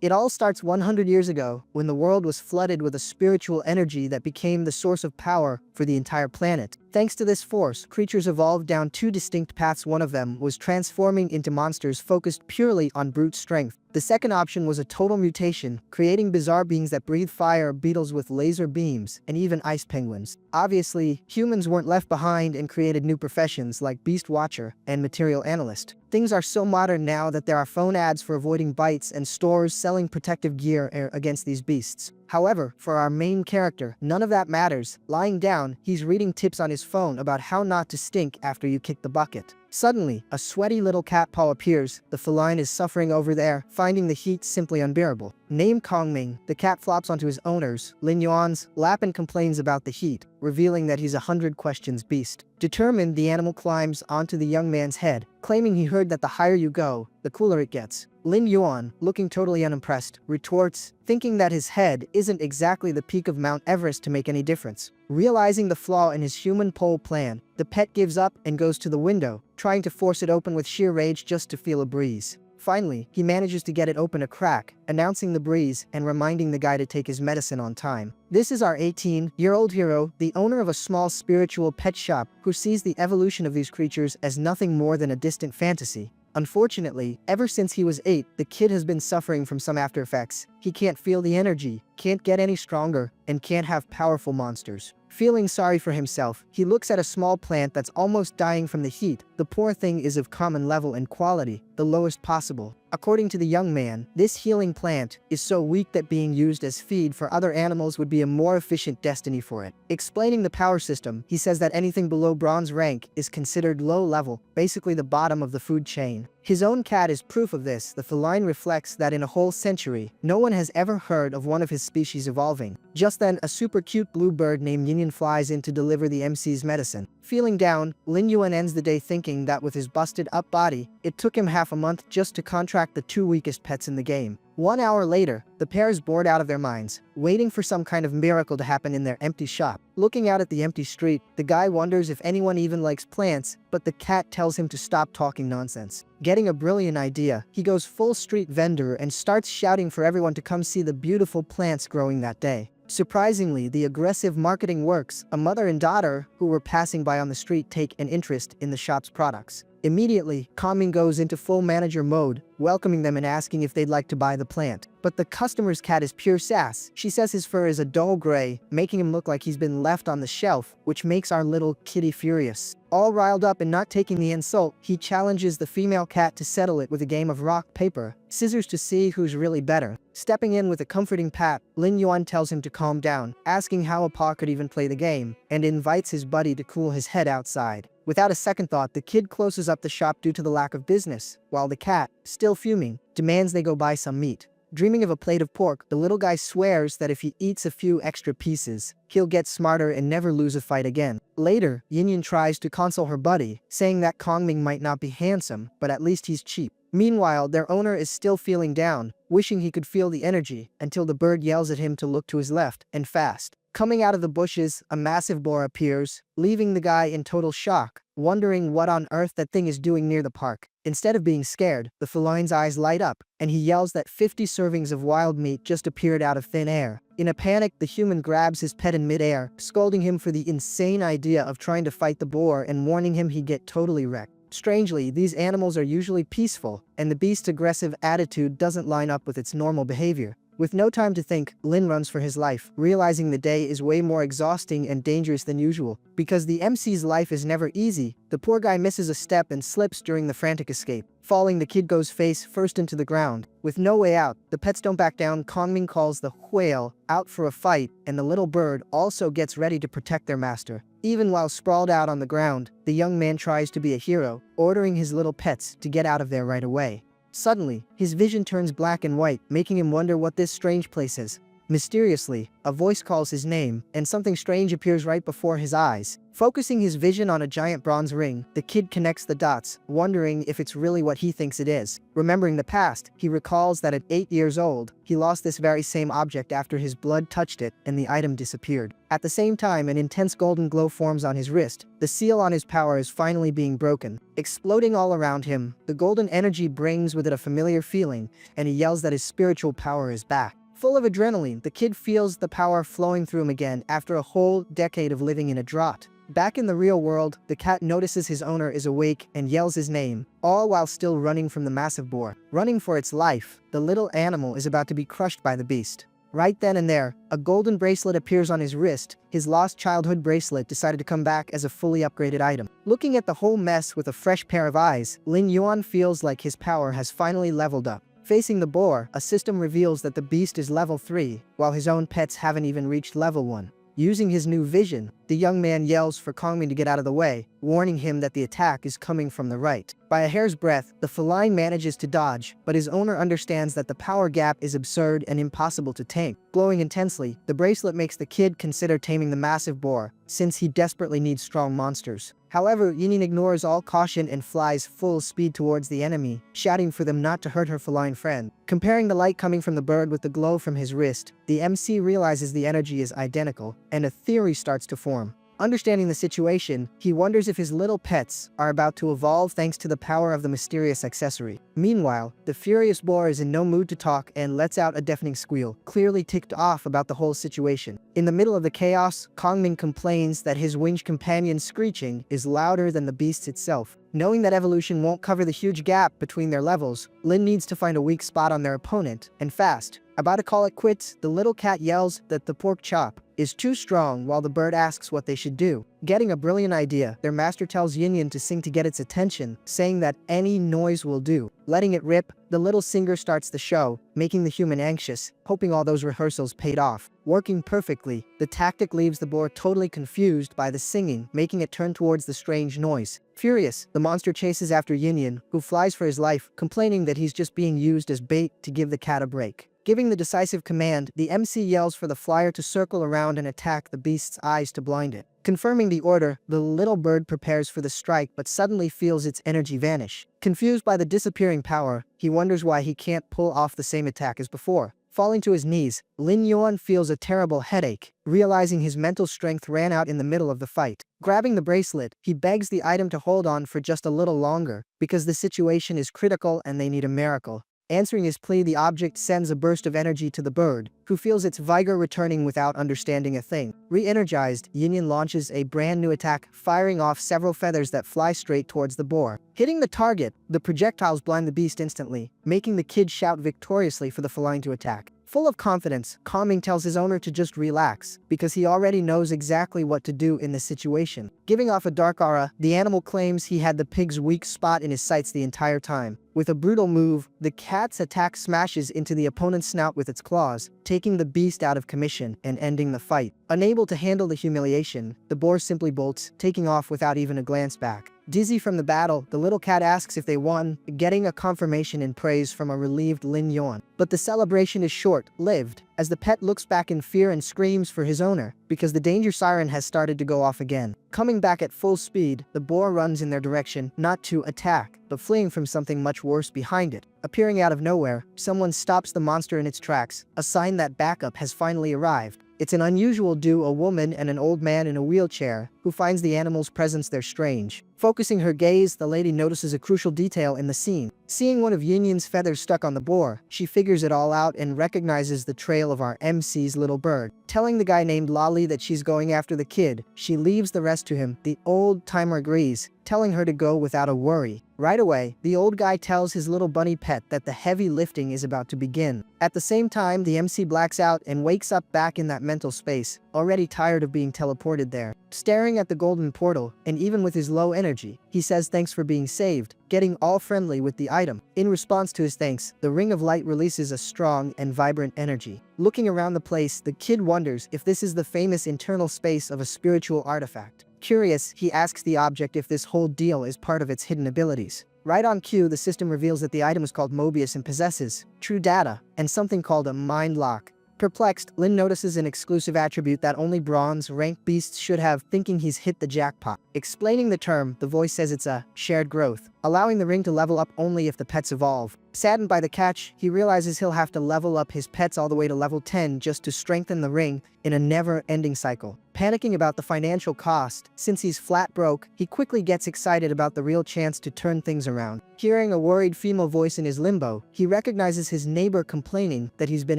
It all starts 100 years ago, when the world was flooded with a spiritual energy that became the source of power for the entire planet. Thanks to this force, creatures evolved down two distinct paths. One of them was transforming into monsters focused purely on brute strength. The second option was a total mutation, creating bizarre beings that breathe fire, beetles with laser beams, and even ice penguins. Obviously, humans weren't left behind and created new professions like beast watcher and material analyst. Things are so modern now that there are phone ads for avoiding bites and stores selling protective gear against these beasts. However, for our main character, none of that matters. Lying down, he's reading tips on his phone about how not to stink after you kick the bucket. Suddenly, a sweaty little cat paw appears. The feline is suffering over there, finding the heat simply unbearable. Named Kongming, the cat flops onto his owner's, Lin Yuan's, lap and complains about the heat, revealing that he's a 100 questions beast. Determined, the animal climbs onto the young man's head, claiming he heard that the higher you go, the cooler it gets. Lin Yuan, looking totally unimpressed, retorts, thinking that his head isn't exactly the peak of Mount Everest to make any difference. Realizing the flaw in his human pole plan, the pet gives up and goes to the window, trying to force it open with sheer rage just to feel a breeze. Finally, he manages to get it open a crack, announcing the breeze and reminding the guy to take his medicine on time. This is our 18-year-old hero, the owner of a small spiritual pet shop, who sees the evolution of these creatures as nothing more than a distant fantasy. Unfortunately, ever since he was 8, the kid has been suffering from some after effects. He can't feel the energy, can't get any stronger, and can't have powerful monsters. Feeling sorry for himself, he looks at a small plant that's almost dying from the heat. The poor thing is of common level and quality, the lowest possible. According to the young man, this healing plant is so weak that being used as feed for other animals would be a more efficient destiny for it. Explaining the power system, he says that anything below bronze rank is considered low level, basically the bottom of the food chain. His own cat is proof of this. The feline reflects that in a whole century, no one has ever heard of one of his species evolving. Just then, a super cute blue bird named Yin flies in to deliver the MC's medicine. Feeling down, Lin Yuan ends the day thinking that with his busted up body, it took him half a month just to contract the two weakest pets in the game. 1 hour later, the pair is bored out of their minds, waiting for some kind of miracle to happen in their empty shop. Looking out at the empty street, the guy wonders if anyone even likes plants, but the cat tells him to stop talking nonsense. Getting a brilliant idea, he goes full street vendor and starts shouting for everyone to come see the beautiful plants growing that day. Surprisingly, the aggressive marketing works. A mother and daughter who were passing by on the street take an interest in the shop's products. Immediately, Kongming goes into full manager mode, welcoming them and asking if they'd like to buy the plant. But the customer's cat is pure sass. She says his fur is a dull gray, making him look like he's been left on the shelf, which makes our little kitty furious. All riled up and not taking the insult, he challenges the female cat to settle it with a game of rock, paper, scissors to see who's really better. Stepping in with a comforting pat, Lin Yuan tells him to calm down, asking how a paw could even play the game, and invites his buddy to cool his head outside. Without a second thought, the kid closes up the shop due to the lack of business, while the cat, still fuming, demands they go buy some meat. Dreaming of a plate of pork, the little guy swears that if he eats a few extra pieces, he'll get smarter and never lose a fight again. Later, Yin tries to console her buddy, saying that Kongming might not be handsome, but at least he's cheap. Meanwhile, their owner is still feeling down, wishing he could feel the energy, until the bird yells at him to look to his left, and fast. Coming out of the bushes, a massive boar appears, leaving the guy in total shock, wondering what on earth that thing is doing near the park. Instead of being scared, the feline's eyes light up, and he yells that 50 servings of wild meat just appeared out of thin air. In a panic, the human grabs his pet in midair, scolding him for the insane idea of trying to fight the boar and warning him he'd get totally wrecked. Strangely, these animals are usually peaceful, and the beast's aggressive attitude doesn't line up with its normal behavior. With no time to think, Lin runs for his life, realizing the day is way more exhausting and dangerous than usual. Because the MC's life is never easy, the poor guy misses a step and slips during the frantic escape. Falling, the kid goes face first into the ground. With no way out, the pets don't back down. Kongming calls the whale out for a fight, and the little bird also gets ready to protect their master. Even while sprawled out on the ground, the young man tries to be a hero, ordering his little pets to get out of there right away. Suddenly, his vision turns black and white, making him wonder what this strange place is. Mysteriously, a voice calls his name, and something strange appears right before his eyes. Focusing his vision on a giant bronze ring, the kid connects the dots, wondering if it's really what he thinks it is. Remembering the past, he recalls that at 8 years old, he lost this very same object after his blood touched it and the item disappeared. At the same time, an intense golden glow forms on his wrist. The seal on his power is finally being broken. Exploding all around him, the golden energy brings with it a familiar feeling, and he yells that his spiritual power is back. Full of adrenaline, the kid feels the power flowing through him again after a whole decade of living in a drought. Back in the real world, the cat notices his owner is awake and yells his name, all while still running from the massive boar. Running for its life, the little animal is about to be crushed by the beast. Right then and there, a golden bracelet appears on his wrist. His lost childhood bracelet decided to come back as a fully upgraded item. Looking at the whole mess with a fresh pair of eyes, Lin Yuan feels like his power has finally leveled up. Facing the boar, a system reveals that the beast is level 3, while his own pets haven't even reached level 1. Using his new vision, the young man yells for Kongming to get out of the way, warning him that the attack is coming from the right. By a hair's breadth, the feline manages to dodge, but his owner understands that the power gap is absurd and impossible to tame. Glowing intensely, the bracelet makes the kid consider taming the massive boar, since he desperately needs strong monsters. However, Yinyin ignores all caution and flies full speed towards the enemy, shouting for them not to hurt her feline friend. Comparing the light coming from the bird with the glow from his wrist, the MC realizes the energy is identical, and a theory starts to form. Understanding the situation, he wonders if his little pets are about to evolve thanks to the power of the mysterious accessory. Meanwhile, the furious boar is in no mood to talk and lets out a deafening squeal, clearly ticked off about the whole situation. In the middle of the chaos, Kongming complains that his winged companion's screeching is louder than the beast itself. Knowing that evolution won't cover the huge gap between their levels, Lin needs to find a weak spot on their opponent, and fast. About to call it quits, the little cat yells that the pork chop is too strong while the bird asks what they should do. Getting a brilliant idea, their master tells Yinyin to sing to get its attention, saying that any noise will do. Letting it rip, the little singer starts the show, making the human anxious, hoping all those rehearsals paid off. Working perfectly, the tactic leaves the boar totally confused by the singing, making it turn towards the strange noise. Furious, the monster chases after Yinyin, who flies for his life, complaining that he's just being used as bait to give the cat a break. Giving the decisive command, the MC yells for the flyer to circle around and attack the beast's eyes to blind it. Confirming the order, the little bird prepares for the strike but suddenly feels its energy vanish. Confused by the disappearing power, he wonders why he can't pull off the same attack as before. Falling to his knees, Lin Yuan feels a terrible headache, realizing his mental strength ran out in the middle of the fight. Grabbing the bracelet, he begs the item to hold on for just a little longer, because the situation is critical and they need a miracle. Answering his plea, the object sends a burst of energy to the bird, who feels its vigor returning without understanding a thing. Re-energized, Yinyin launches a brand new attack, firing off several feathers that fly straight towards the boar. Hitting the target, the projectiles blind the beast instantly, making the kid shout victoriously for the feline to attack. Full of confidence, Kongming tells his owner to just relax, because he already knows exactly what to do in this situation. Giving off a dark aura, the animal claims he had the pig's weak spot in his sights the entire time. With a brutal move, the cat's attack smashes into the opponent's snout with its claws, taking the beast out of commission and ending the fight. Unable to handle the humiliation, the boar simply bolts, taking off without even a glance back. Dizzy from the battle, the little cat asks if they won, getting a confirmation and praise from a relieved Lin Yuan. But the celebration is short-lived, as the pet looks back in fear and screams for his owner, because the danger siren has started to go off again. Coming back at full speed, the boar runs in their direction, not to attack, but fleeing from something much worse behind it. Appearing out of nowhere, someone stops the monster in its tracks, a sign that backup has finally arrived. It's an unusual duo, a woman and an old man in a wheelchair, who finds the animal's presence there strange. Focusing her gaze, the lady notices a crucial detail in the scene. Seeing one of Yinyin's feathers stuck on the boar, she figures it all out and recognizes the trail of our MC's little bird. Telling the guy named Lolly that she's going after the kid, she leaves the rest to him. The old timer agrees, telling her to go without a worry. Right away, the old guy tells his little bunny pet that the heavy lifting is about to begin. At the same time, the MC blacks out and wakes up back in that mental space, already tired of being teleported there. Staring at the golden portal, and even with his low energy, he says thanks for being saved, getting all friendly with the item. In response to his thanks, the ring of light releases a strong and vibrant energy. Looking around the place, the kid wonders if this is the famous internal space of a spiritual artifact. Curious, he asks the object if this whole deal is part of its hidden abilities. Right on cue, the system reveals that the item is called Mobius and possesses true data and something called a mind lock. Perplexed, Lin notices an exclusive attribute that only bronze-ranked beasts should have, thinking he's hit the jackpot. Explaining the term, the voice says it's a shared growth, allowing the ring to level up only if the pets evolve. Saddened by the catch, he realizes he'll have to level up his pets all the way to level 10 just to strengthen the ring in a never-ending cycle. Panicking about the financial cost, since he's flat broke, he quickly gets excited about the real chance to turn things around. Hearing a worried female voice in his limbo, he recognizes his neighbor complaining that he's been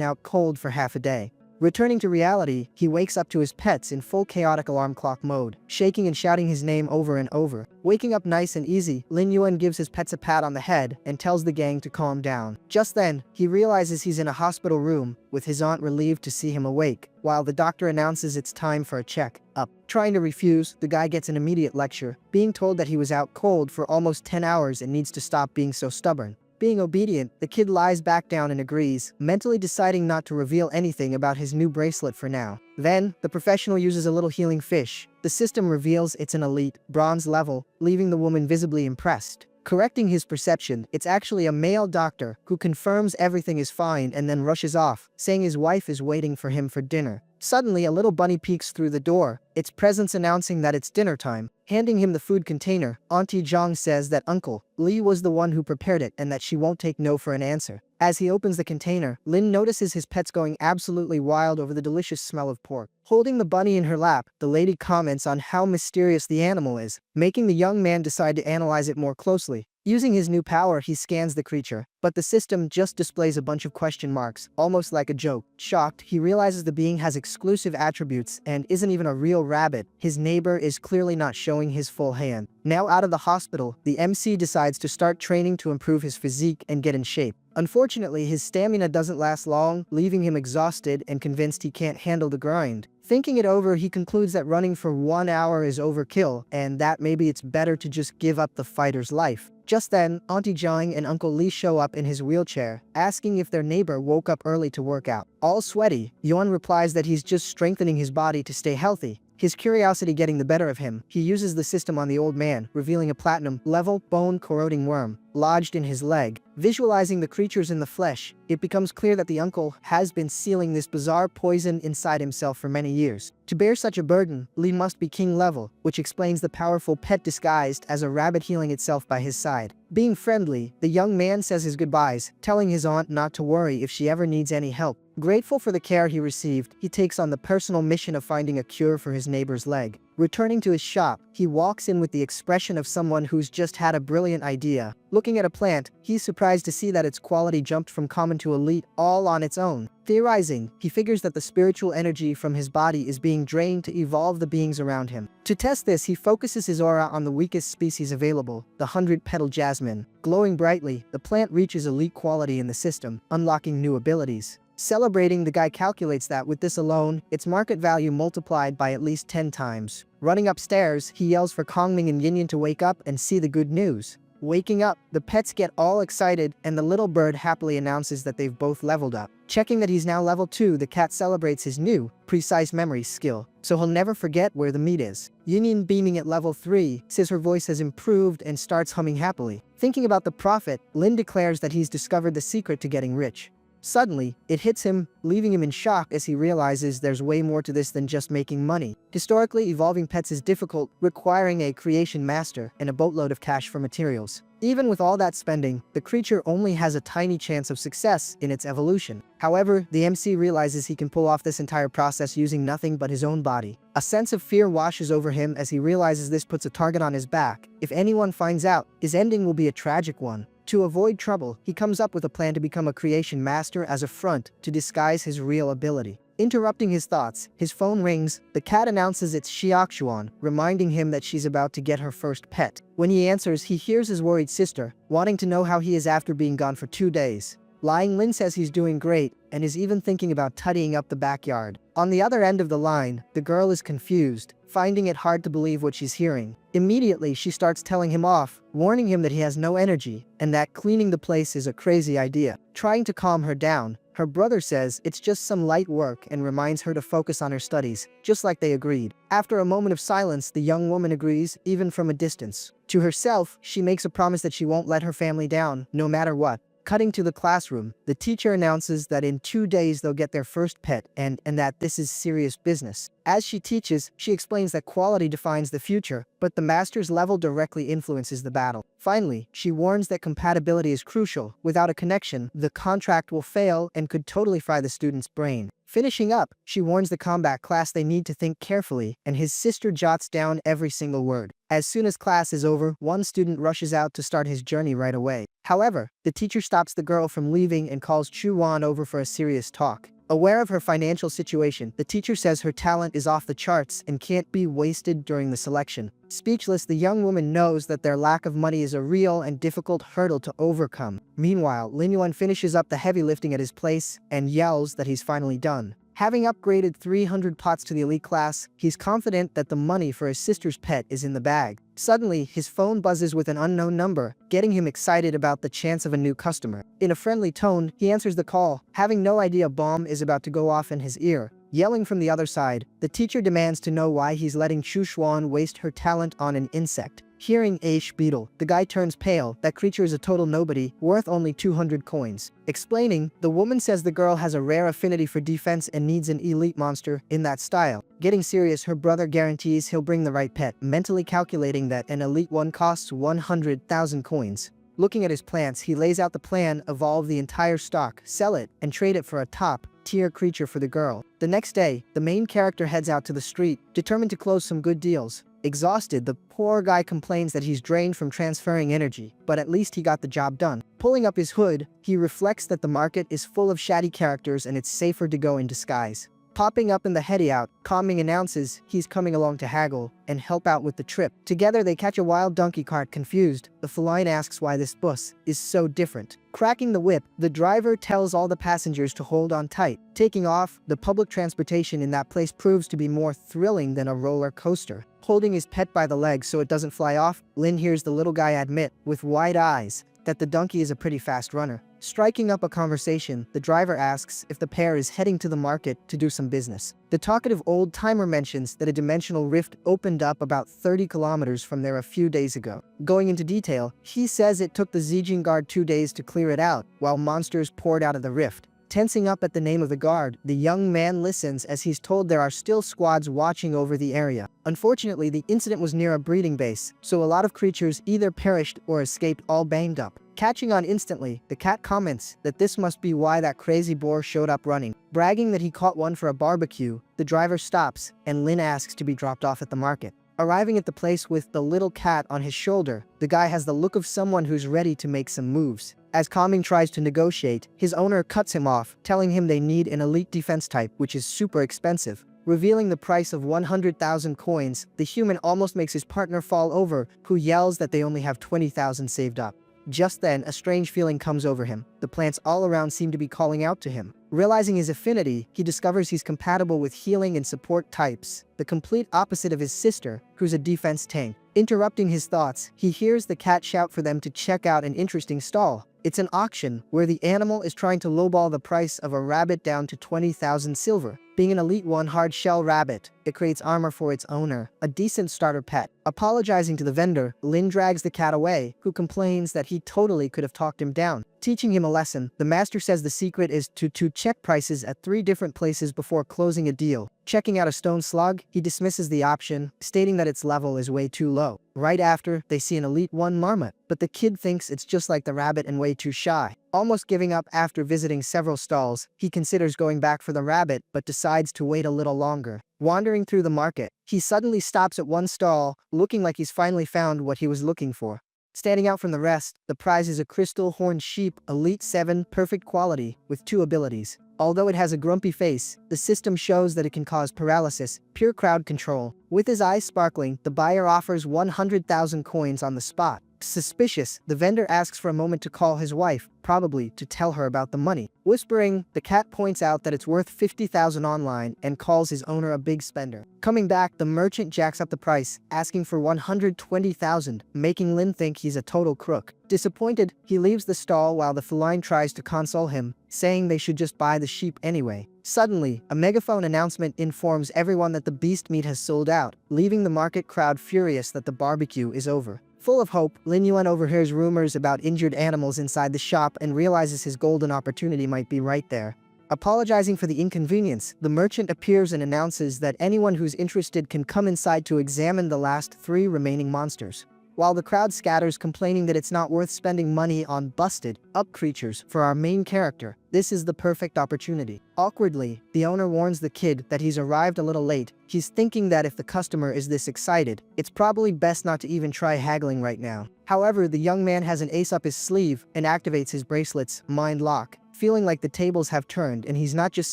out cold for half a day. Returning to reality, he wakes up to his pets in full chaotic alarm clock mode, shaking and shouting his name over and over. Waking up nice and easy, Lin Yuan gives his pets a pat on the head and tells the gang to calm down. Just then, he realizes he's in a hospital room, with his aunt relieved to see him awake, while the doctor announces it's time for a check-up. Trying to refuse, the guy gets an immediate lecture, being told that he was out cold for almost 10 hours and needs to stop being so stubborn. Being obedient, the kid lies back down and agrees, mentally deciding not to reveal anything about his new bracelet for now. Then, the professional uses a little healing fish. The system reveals it's an elite, bronze level, leaving the woman visibly impressed. Correcting his perception, it's actually a male doctor who confirms everything is fine and then rushes off, saying his wife is waiting for him for dinner. Suddenly, a little bunny peeks through the door, its presence announcing that it's dinner time. Handing him the food container, Auntie Zhang says that Uncle Li was the one who prepared it and that she won't take no for an answer. As he opens the container, Lin notices his pets going absolutely wild over the delicious smell of pork. Holding the bunny in her lap, the lady comments on how mysterious the animal is, making the young man decide to analyze it more closely. Using his new power, he scans the creature, but the system just displays a bunch of question marks, almost like a joke. Shocked, he realizes the being has exclusive attributes and isn't even a real rabbit. His neighbor is clearly not showing his full hand. Now out of the hospital, the MC decides to start training to improve his physique and get in shape. Unfortunately, his stamina doesn't last long, leaving him exhausted and convinced he can't handle the grind. Thinking it over, he concludes that running for 1 hour is overkill, and that maybe it's better to just give up the fighter's life. Just then, Auntie Zhang and Uncle Li show up in his wheelchair, asking if their neighbor woke up early to work out. All sweaty, Yuan replies that he's just strengthening his body to stay healthy. His curiosity getting the better of him, he uses the system on the old man, revealing a platinum-level, bone-corroding worm lodged in his leg. Visualizing the creatures in the flesh, it becomes clear that the uncle has been sealing this bizarre poison inside himself for many years. To bear such a burden, Li must be king level, which explains the powerful pet disguised as a rabbit healing itself by his side. Being friendly, the young man says his goodbyes, telling his aunt not to worry if she ever needs any help. Grateful for the care he received, he takes on the personal mission of finding a cure for his neighbor's leg. Returning to his shop, he walks in with the expression of someone who's just had a brilliant idea. Looking at a plant, he's surprised to see that its quality jumped from common to elite all on its own. Theorizing, he figures that the spiritual energy from his body is being drained to evolve the beings around him. To test this, he focuses his aura on the weakest species available, the 100-petal jasmine. Glowing brightly, the plant reaches elite quality in the system, unlocking new abilities. Celebrating, the guy calculates that with this alone, its market value multiplied by at least 10 times. Running upstairs, he yells for Kongming and Yinyan to wake up and see the good news. Waking up, the pets get all excited and the little bird happily announces that they've both leveled up. Checking that he's now level 2, the cat celebrates his new, precise memory skill, so he'll never forget where the meat is. Yinyan, beaming at level 3, says her voice has improved and starts humming happily. Thinking about the profit, Lin declares that he's discovered the secret to getting rich. Suddenly, it hits him, leaving him in shock as he realizes there's way more to this than just making money. Historically, evolving pets is difficult, requiring a creation master and a boatload of cash for materials. Even with all that spending, the creature only has a tiny chance of success in its evolution. However, the MC realizes he can pull off this entire process using nothing but his own body. A sense of fear washes over him as he realizes this puts a target on his back. If anyone finds out, his ending will be a tragic one. To avoid trouble, he comes up with a plan to become a creation master as a front to disguise his real ability. Interrupting his thoughts, his phone rings. The cat announces it's Xiaoxuan, reminding him that she's about to get her first pet. When he answers, he hears his worried sister, wanting to know how he is after being gone for 2 days. Lying, Lin says he's doing great, and is even thinking about tidying up the backyard. On the other end of the line, the girl is confused, finding it hard to believe what she's hearing. Immediately, she starts telling him off, warning him that he has no energy, and that cleaning the place is a crazy idea. Trying to calm her down, her brother says it's just some light work and reminds her to focus on her studies, just like they agreed. After a moment of silence, the young woman agrees, even from a distance. To herself, she makes a promise that she won't let her family down, no matter what. Cutting to the classroom, the teacher announces that in 2 days they'll get their first pet and that this is serious business. As she teaches, she explains that quality defines the future, but the master's level directly influences the battle. Finally, she warns that compatibility is crucial. Without a connection, the contract will fail and could totally fry the student's brain. Finishing up, she warns the combat class they need to think carefully, and his sister jots down every single word. As soon as class is over, one student rushes out to start his journey right away. However, the teacher stops the girl from leaving and calls Chu-won over for a serious talk. Aware of her financial situation, the teacher says her talent is off the charts and can't be wasted during the selection. Speechless, the young woman knows that their lack of money is a real and difficult hurdle to overcome. Meanwhile, Lin Yuan finishes up the heavy lifting at his place and yells that he's finally done. Having upgraded 300 pots to the elite class, he's confident that the money for his sister's pet is in the bag. Suddenly, his phone buzzes with an unknown number, getting him excited about the chance of a new customer. In a friendly tone, he answers the call, having no idea a bomb is about to go off in his ear. Yelling from the other side, the teacher demands to know why he's letting Chu Xuan waste her talent on an insect. Hearing Aish beetle, the guy turns pale. That creature is a total nobody, worth only 200 coins. Explaining, the woman says the girl has a rare affinity for defense and needs an elite monster in that style. Getting serious, her brother guarantees he'll bring the right pet, mentally calculating that an elite one costs 100,000 coins. Looking at his plants, he lays out the plan: evolve the entire stock, sell it, and trade it for a top-tier creature for the girl. The next day, the main character heads out to the street, determined to close some good deals. Exhausted, the poor guy complains that he's drained from transferring energy, but at least he got the job done. Pulling up his hood, he reflects that the market is full of shady characters and it's safer to go in disguise. Popping up in the heady-out, Calming announces he's coming along to haggle and help out with the trip. Together they catch a wild donkey cart. Confused, the feline asks why this bus is so different. Cracking the whip, the driver tells all the passengers to hold on tight. Taking off, the public transportation in that place proves to be more thrilling than a roller coaster. Holding his pet by the leg so it doesn't fly off, Lin hears the little guy admit, with wide eyes, that the donkey is a pretty fast runner. Striking up a conversation, the driver asks if the pair is heading to the market to do some business. The talkative old-timer mentions that a dimensional rift opened up about 30 kilometers from there a few days ago. Going into detail, he says it took the Zijin Guard 2 days to clear it out, while monsters poured out of the rift. Tensing up at the name of the guard, the young man listens as he's told there are still squads watching over the area. Unfortunately, the incident was near a breeding base, so a lot of creatures either perished or escaped all banged up. Catching on instantly, the cat comments that this must be why that crazy boar showed up running. Bragging that he caught one for a barbecue, the driver stops, and Lin asks to be dropped off at the market. Arriving at the place with the little cat on his shoulder, the guy has the look of someone who's ready to make some moves. As Calming tries to negotiate, his owner cuts him off, telling him they need an elite defense type, which is super expensive. Revealing the price of 100,000 coins, the human almost makes his partner fall over, who yells that they only have 20,000 saved up. Just then, a strange feeling comes over him. The plants all around seem to be calling out to him. Realizing his affinity, he discovers he's compatible with healing and support types, the complete opposite of his sister, who's a defense tank. Interrupting his thoughts, he hears the cat shout for them to check out an interesting stall. It's an auction, where the animal is trying to lowball the price of a rabbit down to 20,000 silver. Being an elite one hard-shell rabbit, it creates armor for its owner, a decent starter pet. Apologizing to the vendor, Lin drags the cat away, who complains that he totally could have talked him down. Teaching him a lesson, the master says the secret is to check prices at 3 different places before closing a deal. Checking out a stone slug, he dismisses the option, stating that its level is way too low. Right after, they see an elite 1 marmot, but the kid thinks it's just like the rabbit and way too shy. Almost giving up after visiting several stalls, he considers going back for the rabbit, but decides to wait a little longer. Wandering through the market, he suddenly stops at one stall, looking like he's finally found what he was looking for. Standing out from the rest, the prize is a crystal horned sheep, Elite 7, perfect quality, with 2 abilities. Although it has a grumpy face, the system shows that it can cause paralysis, pure crowd control. With his eyes sparkling, the buyer offers 100,000 coins on the spot. Suspicious, the vendor asks for a moment to call his wife, probably to tell her about the money. Whispering, the cat points out that it's worth 50,000 online and calls his owner a big spender. Coming back, the merchant jacks up the price, asking for 120,000, making Lin think he's a total crook. Disappointed, he leaves the stall while the feline tries to console him, saying they should just buy the sheep anyway. Suddenly, a megaphone announcement informs everyone that the beast meat has sold out, leaving the market crowd furious that the barbecue is over. Full of hope, Lin Yuan overhears rumors about injured animals inside the shop and realizes his golden opportunity might be right there. Apologizing for the inconvenience, the merchant appears and announces that anyone who's interested can come inside to examine the last 3 remaining monsters. While the crowd scatters complaining that it's not worth spending money on busted up creatures for our main character, this is the perfect opportunity. Awkwardly, the owner warns the kid that he's arrived a little late. He's thinking that if the customer is this excited, it's probably best not to even try haggling right now. However, the young man has an ace up his sleeve and activates his bracelet's mind lock, feeling like the tables have turned and he's not just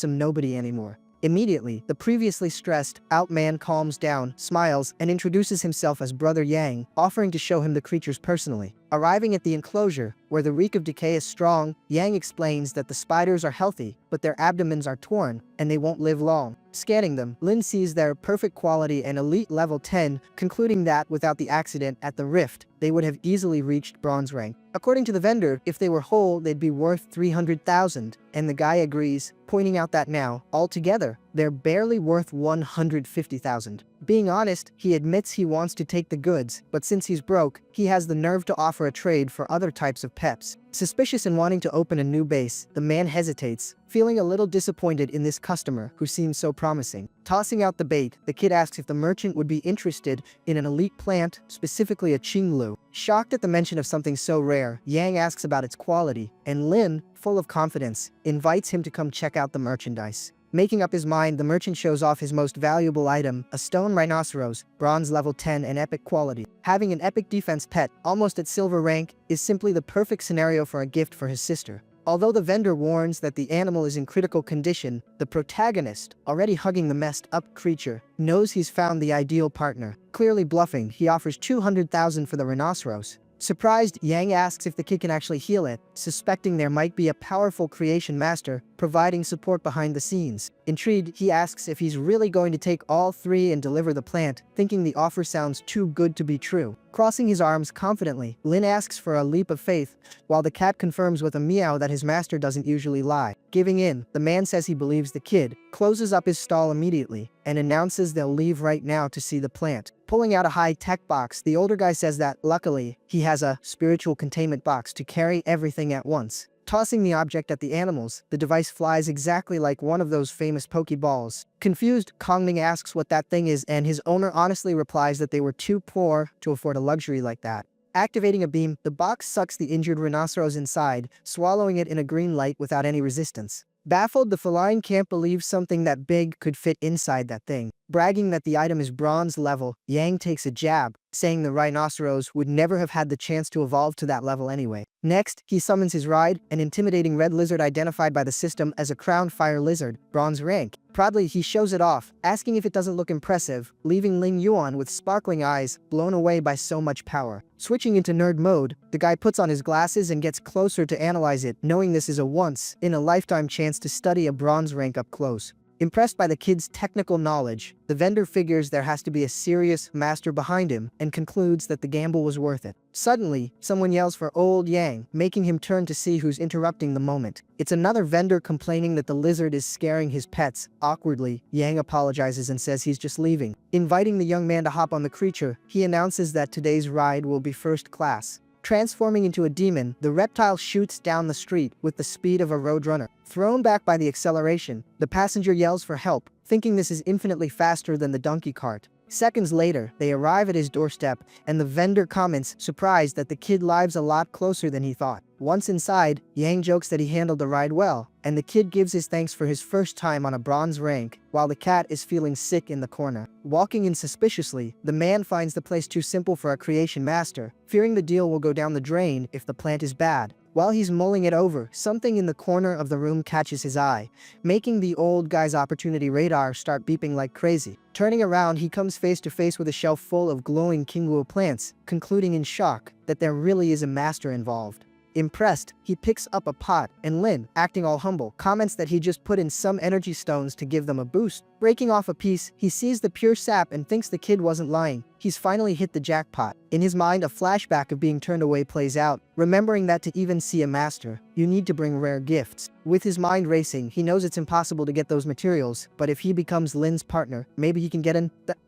some nobody anymore. Immediately, the previously stressed out man calms down, smiles, and introduces himself as Brother Yang, offering to show him the creatures personally. Arriving at the enclosure, where the reek of decay is strong, Yang explains that the spiders are healthy, but their abdomens are torn, and they won't live long. Scanning them, Lin sees their perfect quality and elite level 10, concluding that without the accident at the rift, they would have easily reached bronze rank. According to the vendor, if they were whole, they'd be worth 300,000, and the guy agrees, pointing out that now, altogether, they're barely worth 150,000. Being honest, he admits he wants to take the goods, but since he's broke, he has the nerve to offer a trade for other types of peps. Suspicious and wanting to open a new base, the man hesitates, feeling a little disappointed in this customer who seems so promising. Tossing out the bait, the kid asks if the merchant would be interested in an elite plant, specifically a qinglu. Shocked at the mention of something so rare, Yang asks about its quality, and Lin, full of confidence, invites him to come check out the merchandise. Making up his mind, the merchant shows off his most valuable item, a stone rhinoceros, bronze level 10 and epic quality. Having an epic defense pet, almost at silver rank, is simply the perfect scenario for a gift for his sister. Although the vendor warns that the animal is in critical condition, the protagonist, already hugging the messed up creature, knows he's found the ideal partner. Clearly bluffing, he offers 200,000 for the rhinoceros. Surprised, Yang asks if the kid can actually heal it, suspecting there might be a powerful creation master providing support behind the scenes. Intrigued, he asks if he's really going to take all 3 and deliver the plant, thinking the offer sounds too good to be true. Crossing his arms confidently, Lin asks for a leap of faith, while the cat confirms with a meow that his master doesn't usually lie. Giving in, the man says he believes the kid, closes up his stall immediately, and announces they'll leave right now to see the plant. Pulling out a high-tech box, the older guy says that, luckily, he has a spiritual containment box to carry everything at once. Tossing the object at the animals, the device flies exactly like one of those famous Pokeballs. Confused, Kongming asks what that thing is, and his owner honestly replies that they were too poor to afford a luxury like that. Activating a beam, the box sucks the injured rhinoceros inside, swallowing it in a green light without any resistance. Baffled, the feline can't believe something that big could fit inside that thing. Bragging that the item is bronze level, Yang takes a jab, saying the rhinoceros would never have had the chance to evolve to that level anyway. Next, he summons his ride, an intimidating red lizard identified by the system as a crowned fire lizard, bronze rank. Proudly, he shows it off, asking if it doesn't look impressive, leaving Ling Yuan with sparkling eyes, blown away by so much power. Switching into nerd mode, the guy puts on his glasses and gets closer to analyze it, knowing this is a once-in-a-lifetime chance to study a bronze rank up close. Impressed by the kid's technical knowledge, the vendor figures there has to be a serious master behind him and concludes that the gamble was worth it. Suddenly, someone yells for old Yang, making him turn to see who's interrupting the moment. It's another vendor complaining that the lizard is scaring his pets. Awkwardly, Yang apologizes and says he's just leaving. Inviting the young man to hop on the creature, he announces that today's ride will be first class. Transforming into a demon, the reptile shoots down the street with the speed of a roadrunner. Thrown back by the acceleration, the passenger yells for help, thinking this is infinitely faster than the donkey cart. Seconds later, they arrive at his doorstep, and the vendor comments, surprised that the kid lives a lot closer than he thought. Once inside, Yang jokes that he handled the ride well, and the kid gives his thanks for his first time on a bronze rank, while the cat is feeling sick in the corner. Walking in suspiciously, the man finds the place too simple for a creation master, fearing the deal will go down the drain if the plant is bad. While he's mulling it over, something in the corner of the room catches his eye, making the old guy's opportunity radar start beeping like crazy. Turning around, he comes face to face with a shelf full of glowing qingwu plants, concluding in shock that there really is a master involved. Impressed, he picks up a pot, and Lin, acting all humble, comments that he just put in some energy stones to give them a boost. Breaking off a piece, he sees the pure sap and thinks the kid wasn't lying. He's finally hit the jackpot. In his mind, a flashback of being turned away plays out, remembering that to even see a master, you need to bring rare gifts. With his mind racing, he knows it's impossible to get those materials, but if he becomes Lin's partner, maybe he can get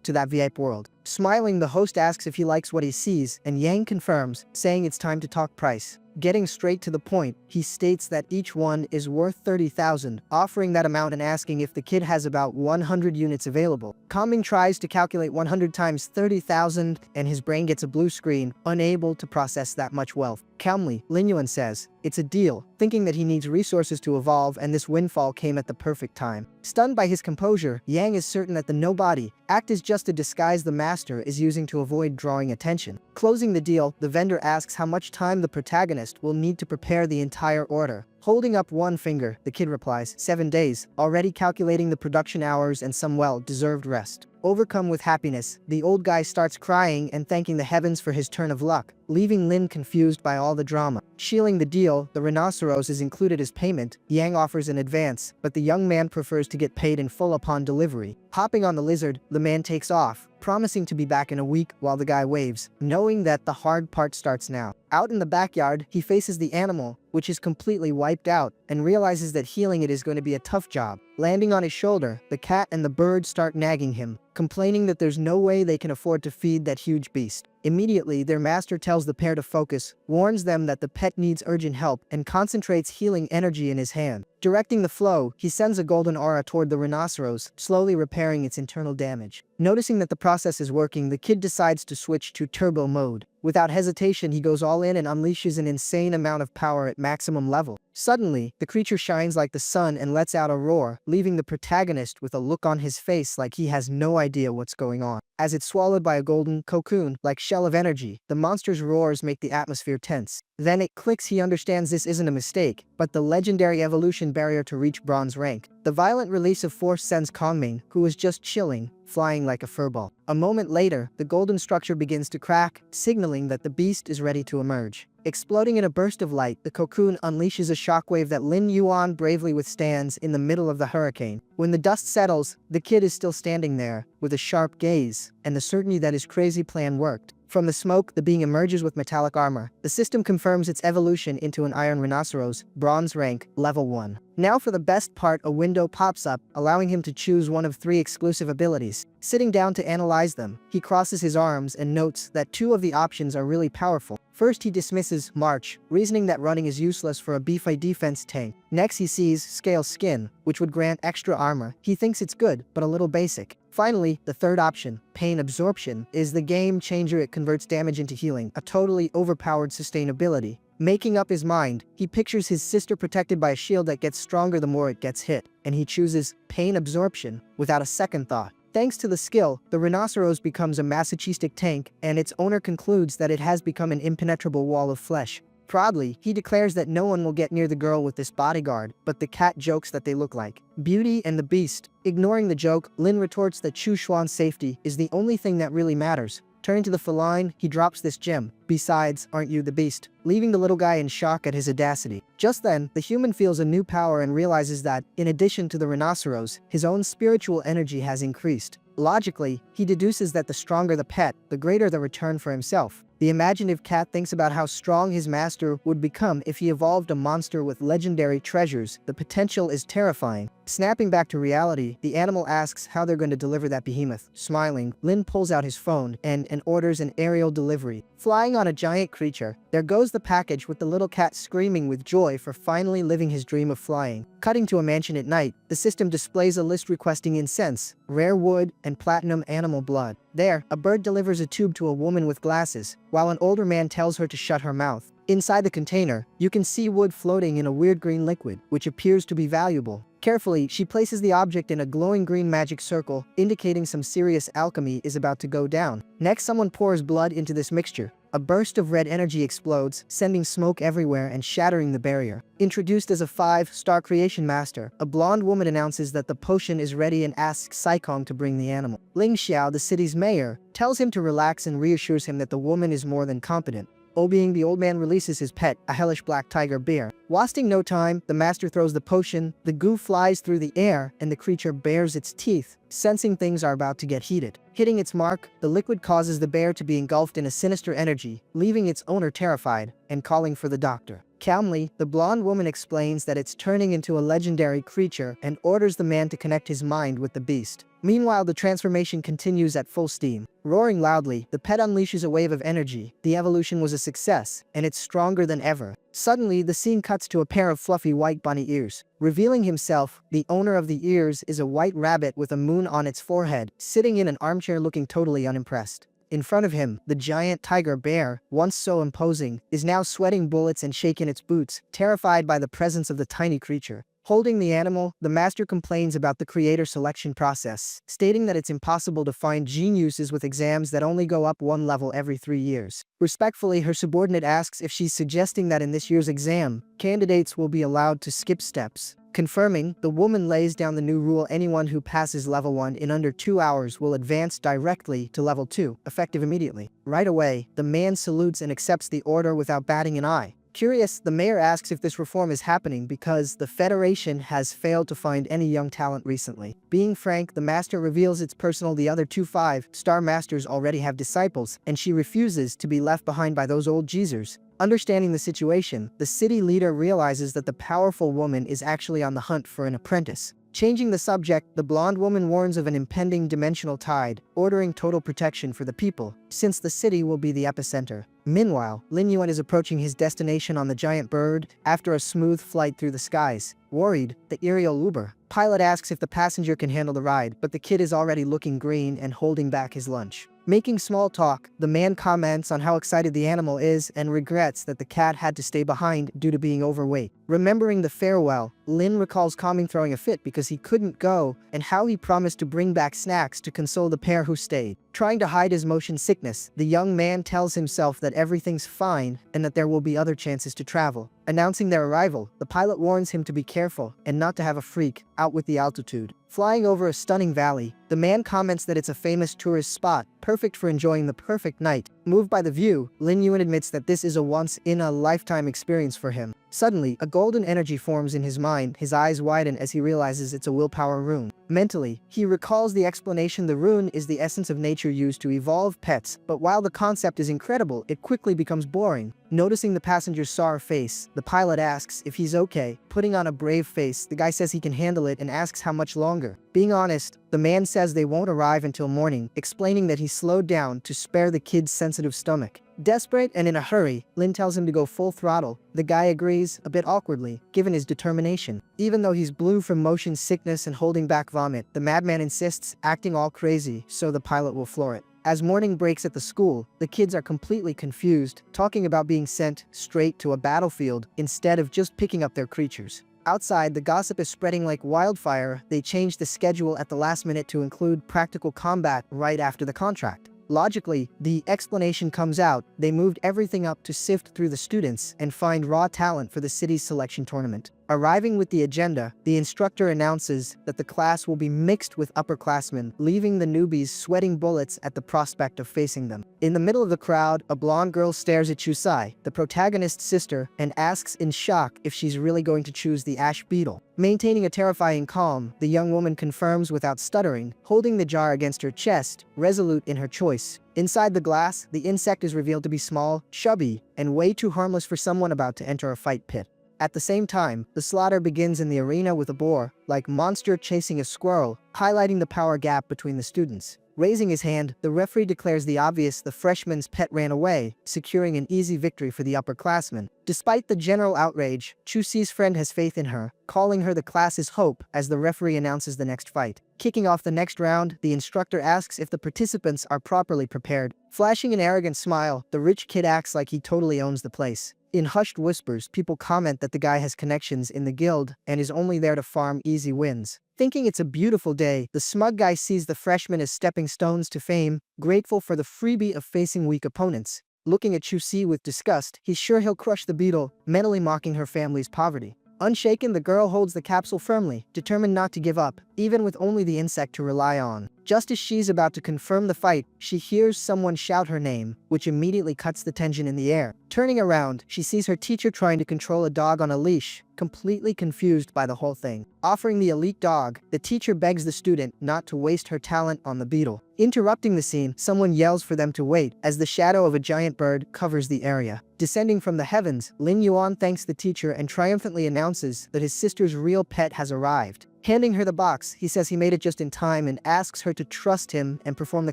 to that VIP world. Smiling, the host asks if he likes what he sees, and Yang confirms, saying it's time to talk price. Getting straight to the point, he states that each one is worth 30,000, offering that amount and asking if the kid has about 100 units available. Kambing tries to calculate 100 times 30,000, and his brain gets a blue screen, unable to process that much wealth. Calmly, Lin Yuan says, "It's a deal," thinking that he needs resources to evolve and this windfall came at the perfect time. Stunned by his composure, Yang is certain that the nobody act is just a disguise the master is using to avoid drawing attention. Closing the deal, the vendor asks how much time the protagonist will need to prepare the entire order. Holding up one finger, the kid replies, 7 days, already calculating the production hours and some well-deserved rest. Overcome with happiness, the old guy starts crying and thanking the heavens for his turn of luck, leaving Lin confused by all the drama. Sealing the deal, the rhinoceros is included as payment. Yang offers an advance, but the young man prefers to get paid in full upon delivery. Hopping on the lizard, the man takes off, promising to be back in a week while the guy waves, knowing that the hard part starts now. Out in the backyard, he faces the animal, which is completely wiped out, and realizes that healing it is going to be a tough job. Landing on his shoulder, the cat and the bird start nagging him, complaining that there's no way they can afford to feed that huge beast. Immediately, their master tells the pair to focus, warns them that the pet needs urgent help, and concentrates healing energy in his hand. Directing the flow, he sends a golden aura toward the rhinoceros, slowly repairing its internal damage. Noticing that the process is working, the kid decides to switch to turbo mode. Without hesitation, he goes all in and unleashes an insane amount of power at maximum level. Suddenly, the creature shines like the sun and lets out a roar, leaving the protagonist with a look on his face like he has no idea what's going on. As it's swallowed by a golden cocoon-like shell of energy, the monster's roars make the atmosphere tense. Then it clicks, he understands this isn't a mistake, but the legendary evolution barrier to reach bronze rank. The violent release of force sends Kongming, who is just chilling, flying like a furball. A moment later, the golden structure begins to crack, signaling that the beast is ready to emerge. Exploding in a burst of light, the cocoon unleashes a shockwave that Lin Yuan bravely withstands in the middle of the hurricane. When the dust settles, the kid is still standing there, with a sharp gaze, and the certainty that his crazy plan worked. From the smoke, the being emerges with metallic armor. The system confirms its evolution into an iron rhinoceros, bronze rank, level 1. Now for the best part, a window pops up, allowing him to choose one of 3 exclusive abilities. Sitting down to analyze them, he crosses his arms and notes that 2 of the options are really powerful. First, he dismisses March, reasoning that running is useless for a beefy defense tank. Next, he sees Scale Skin, which would grant extra armor. He thinks it's good, but a little basic. Finally, the third option, Pain Absorption, is the game changer. It converts damage into healing, a totally overpowered sustainability. Making up his mind, he pictures his sister protected by a shield that gets stronger the more it gets hit, and he chooses Pain Absorption without a second thought. Thanks to the skill, the rhinoceros becomes a masochistic tank, and its owner concludes that it has become an impenetrable wall of flesh. Proudly, he declares that no one will get near the girl with this bodyguard, but the cat jokes that they look like Beauty and the Beast. Ignoring the joke, Lin retorts that Chu Xuan's safety is the only thing that really matters. Turning to the feline, he drops this gem. Besides, aren't you the beast? Leaving the little guy in shock at his audacity. Just then, the human feels a new power and realizes that, in addition to the rhinoceros, his own spiritual energy has increased. Logically, he deduces that the stronger the pet, the greater the return for himself. The imaginative cat thinks about how strong his master would become if he evolved a monster with legendary treasures. The potential is terrifying. Snapping back to reality, the animal asks how they're going to deliver that behemoth. Smiling, Lin pulls out his phone and orders an aerial delivery. Flying on a giant creature, there goes the package with the little cat screaming with joy for finally living his dream of flying. Cutting to a mansion at night, the system displays a list requesting incense, rare wood, and platinum animal blood. There, a bird delivers a tube to a woman with glasses, while an older man tells her to shut her mouth. Inside the container, you can see wood floating in a weird green liquid, which appears to be valuable. Carefully, she places the object in a glowing green magic circle, indicating some serious alchemy is about to go down. Next, someone pours blood into this mixture. A burst of red energy explodes, sending smoke everywhere and shattering the barrier. Introduced as a 5-star creation master, a blonde woman announces that the potion is ready and asks Saikong to bring the animal. Ling Xiao, the city's mayor, tells him to relax and reassures him that the woman is more than competent. Obeying, the old man releases his pet, a hellish black tiger bear. Wasting no time, the master throws the potion, the goo flies through the air, and the creature bares its teeth, sensing things are about to get heated. Hitting its mark, the liquid causes the bear to be engulfed in a sinister energy, leaving its owner terrified and calling for the doctor. Calmly, the blonde woman explains that it's turning into a legendary creature and orders the man to connect his mind with the beast. Meanwhile, the transformation continues at full steam. Roaring loudly, the pet unleashes a wave of energy. The evolution was a success, and it's stronger than ever. Suddenly, the scene cuts to a pair of fluffy white bunny ears. Revealing himself, the owner of the ears is a white rabbit with a moon on its forehead, sitting in an armchair looking totally unimpressed. In front of him, the giant tiger bear, once so imposing, is now sweating bullets and shaking its boots, terrified by the presence of the tiny creature. Holding the animal, the master complains about the creator selection process, stating that it's impossible to find geniuses with exams that only go up one level every 3 years. Respectfully, her subordinate asks if she's suggesting that in this year's exam, candidates will be allowed to skip steps. Confirming, the woman lays down the new rule: anyone who passes level 1 in under 2 hours will advance directly to level 2, effective immediately. Right away, the man salutes and accepts the order without batting an eye. Curious, the mayor asks if this reform is happening because the Federation has failed to find any young talent recently. Being frank, the master reveals it's personal. The other 2 5-star masters already have disciples, and she refuses to be left behind by those old geezers. Understanding the situation, the city leader realizes that the powerful woman is actually on the hunt for an apprentice. Changing the subject, the blonde woman warns of an impending dimensional tide, ordering total protection for the people, since the city will be the epicenter. Meanwhile, Lin Yuan is approaching his destination on the giant bird after a smooth flight through the skies. Worried, the aerial Uber pilot asks if the passenger can handle the ride, but the kid is already looking green and holding back his lunch. Making small talk, the man comments on how excited the animal is and regrets that the cat had to stay behind due to being overweight. Remembering the farewell, Lin recalls Calming throwing a fit because he couldn't go and how he promised to bring back snacks to console the pair who stayed. Trying to hide his motion sickness, the young man tells himself that everything's fine and that there will be other chances to travel. Announcing their arrival, the pilot warns him to be careful and not to have a freak out with the altitude. Flying over a stunning valley, the man comments that it's a famous tourist spot, perfect for enjoying the perfect night. Moved by the view, Lin Yuan admits that this is a once-in-a-lifetime experience for him. Suddenly, a golden energy forms in his mind. His eyes widen as he realizes it's a willpower rune. Mentally, he recalls the explanation: the rune is the essence of nature used to evolve pets, but while the concept is incredible, it quickly becomes boring. Noticing the passenger's sour face, the pilot asks if he's okay. Putting on a brave face, the guy says he can handle it and asks how much longer. Being honest, the man says they won't arrive until morning, explaining that he slowed down to spare the kid's sensitive stomach. Desperate and in a hurry, Lin tells him to go full throttle. The guy agrees, a bit awkwardly, given his determination. Even though he's blue from motion sickness and holding back vomit, the madman insists, acting all crazy, so the pilot will floor it. As morning breaks at the school, the kids are completely confused, talking about being sent straight to a battlefield instead of just picking up their creatures. Outside, the gossip is spreading like wildfire. They changed the schedule at the last minute to include practical combat right after the contract. Logically, the explanation comes out: they moved everything up to sift through the students and find raw talent for the city's selection tournament. Arriving with the agenda, the instructor announces that the class will be mixed with upperclassmen, leaving the newbies sweating bullets at the prospect of facing them. In the middle of the crowd, a blonde girl stares at Chusai, the protagonist's sister, and asks in shock if she's really going to choose the ash beetle. Maintaining a terrifying calm, the young woman confirms without stuttering, holding the jar against her chest, resolute in her choice. Inside the glass, the insect is revealed to be small, chubby, and way too harmless for someone about to enter a fight pit. At the same time, the slaughter begins in the arena with a boar, like monster chasing a squirrel, highlighting the power gap between the students. Raising his hand, the referee declares the obvious: the freshman's pet ran away, securing an easy victory for the upperclassmen. Despite the general outrage, Chusi's friend has faith in her, calling her the class's hope as the referee announces the next fight. Kicking off the next round, the instructor asks if the participants are properly prepared. Flashing an arrogant smile, the rich kid acts like he totally owns the place. In hushed whispers, people comment that the guy has connections in the guild and is only there to farm easy wins. Thinking it's a beautiful day, the smug guy sees the freshmen as stepping stones to fame, grateful for the freebie of facing weak opponents. Looking at Chusi with disgust, he's sure he'll crush the beetle, mentally mocking her family's poverty. Unshaken, the girl holds the capsule firmly, determined not to give up, even with only the insect to rely on. Just as she's about to confirm the fight, she hears someone shout her name, which immediately cuts the tension in the air. Turning around, she sees her teacher trying to control a dog on a leash, completely confused by the whole thing. Offering the elite dog, the teacher begs the student not to waste her talent on the beetle. Interrupting the scene, someone yells for them to wait, as the shadow of a giant bird covers the area. Descending from the heavens, Lin Yuan thanks the teacher and triumphantly announces that his sister's real pet has arrived. Handing her the box, he says he made it just in time and asks her to trust him and perform the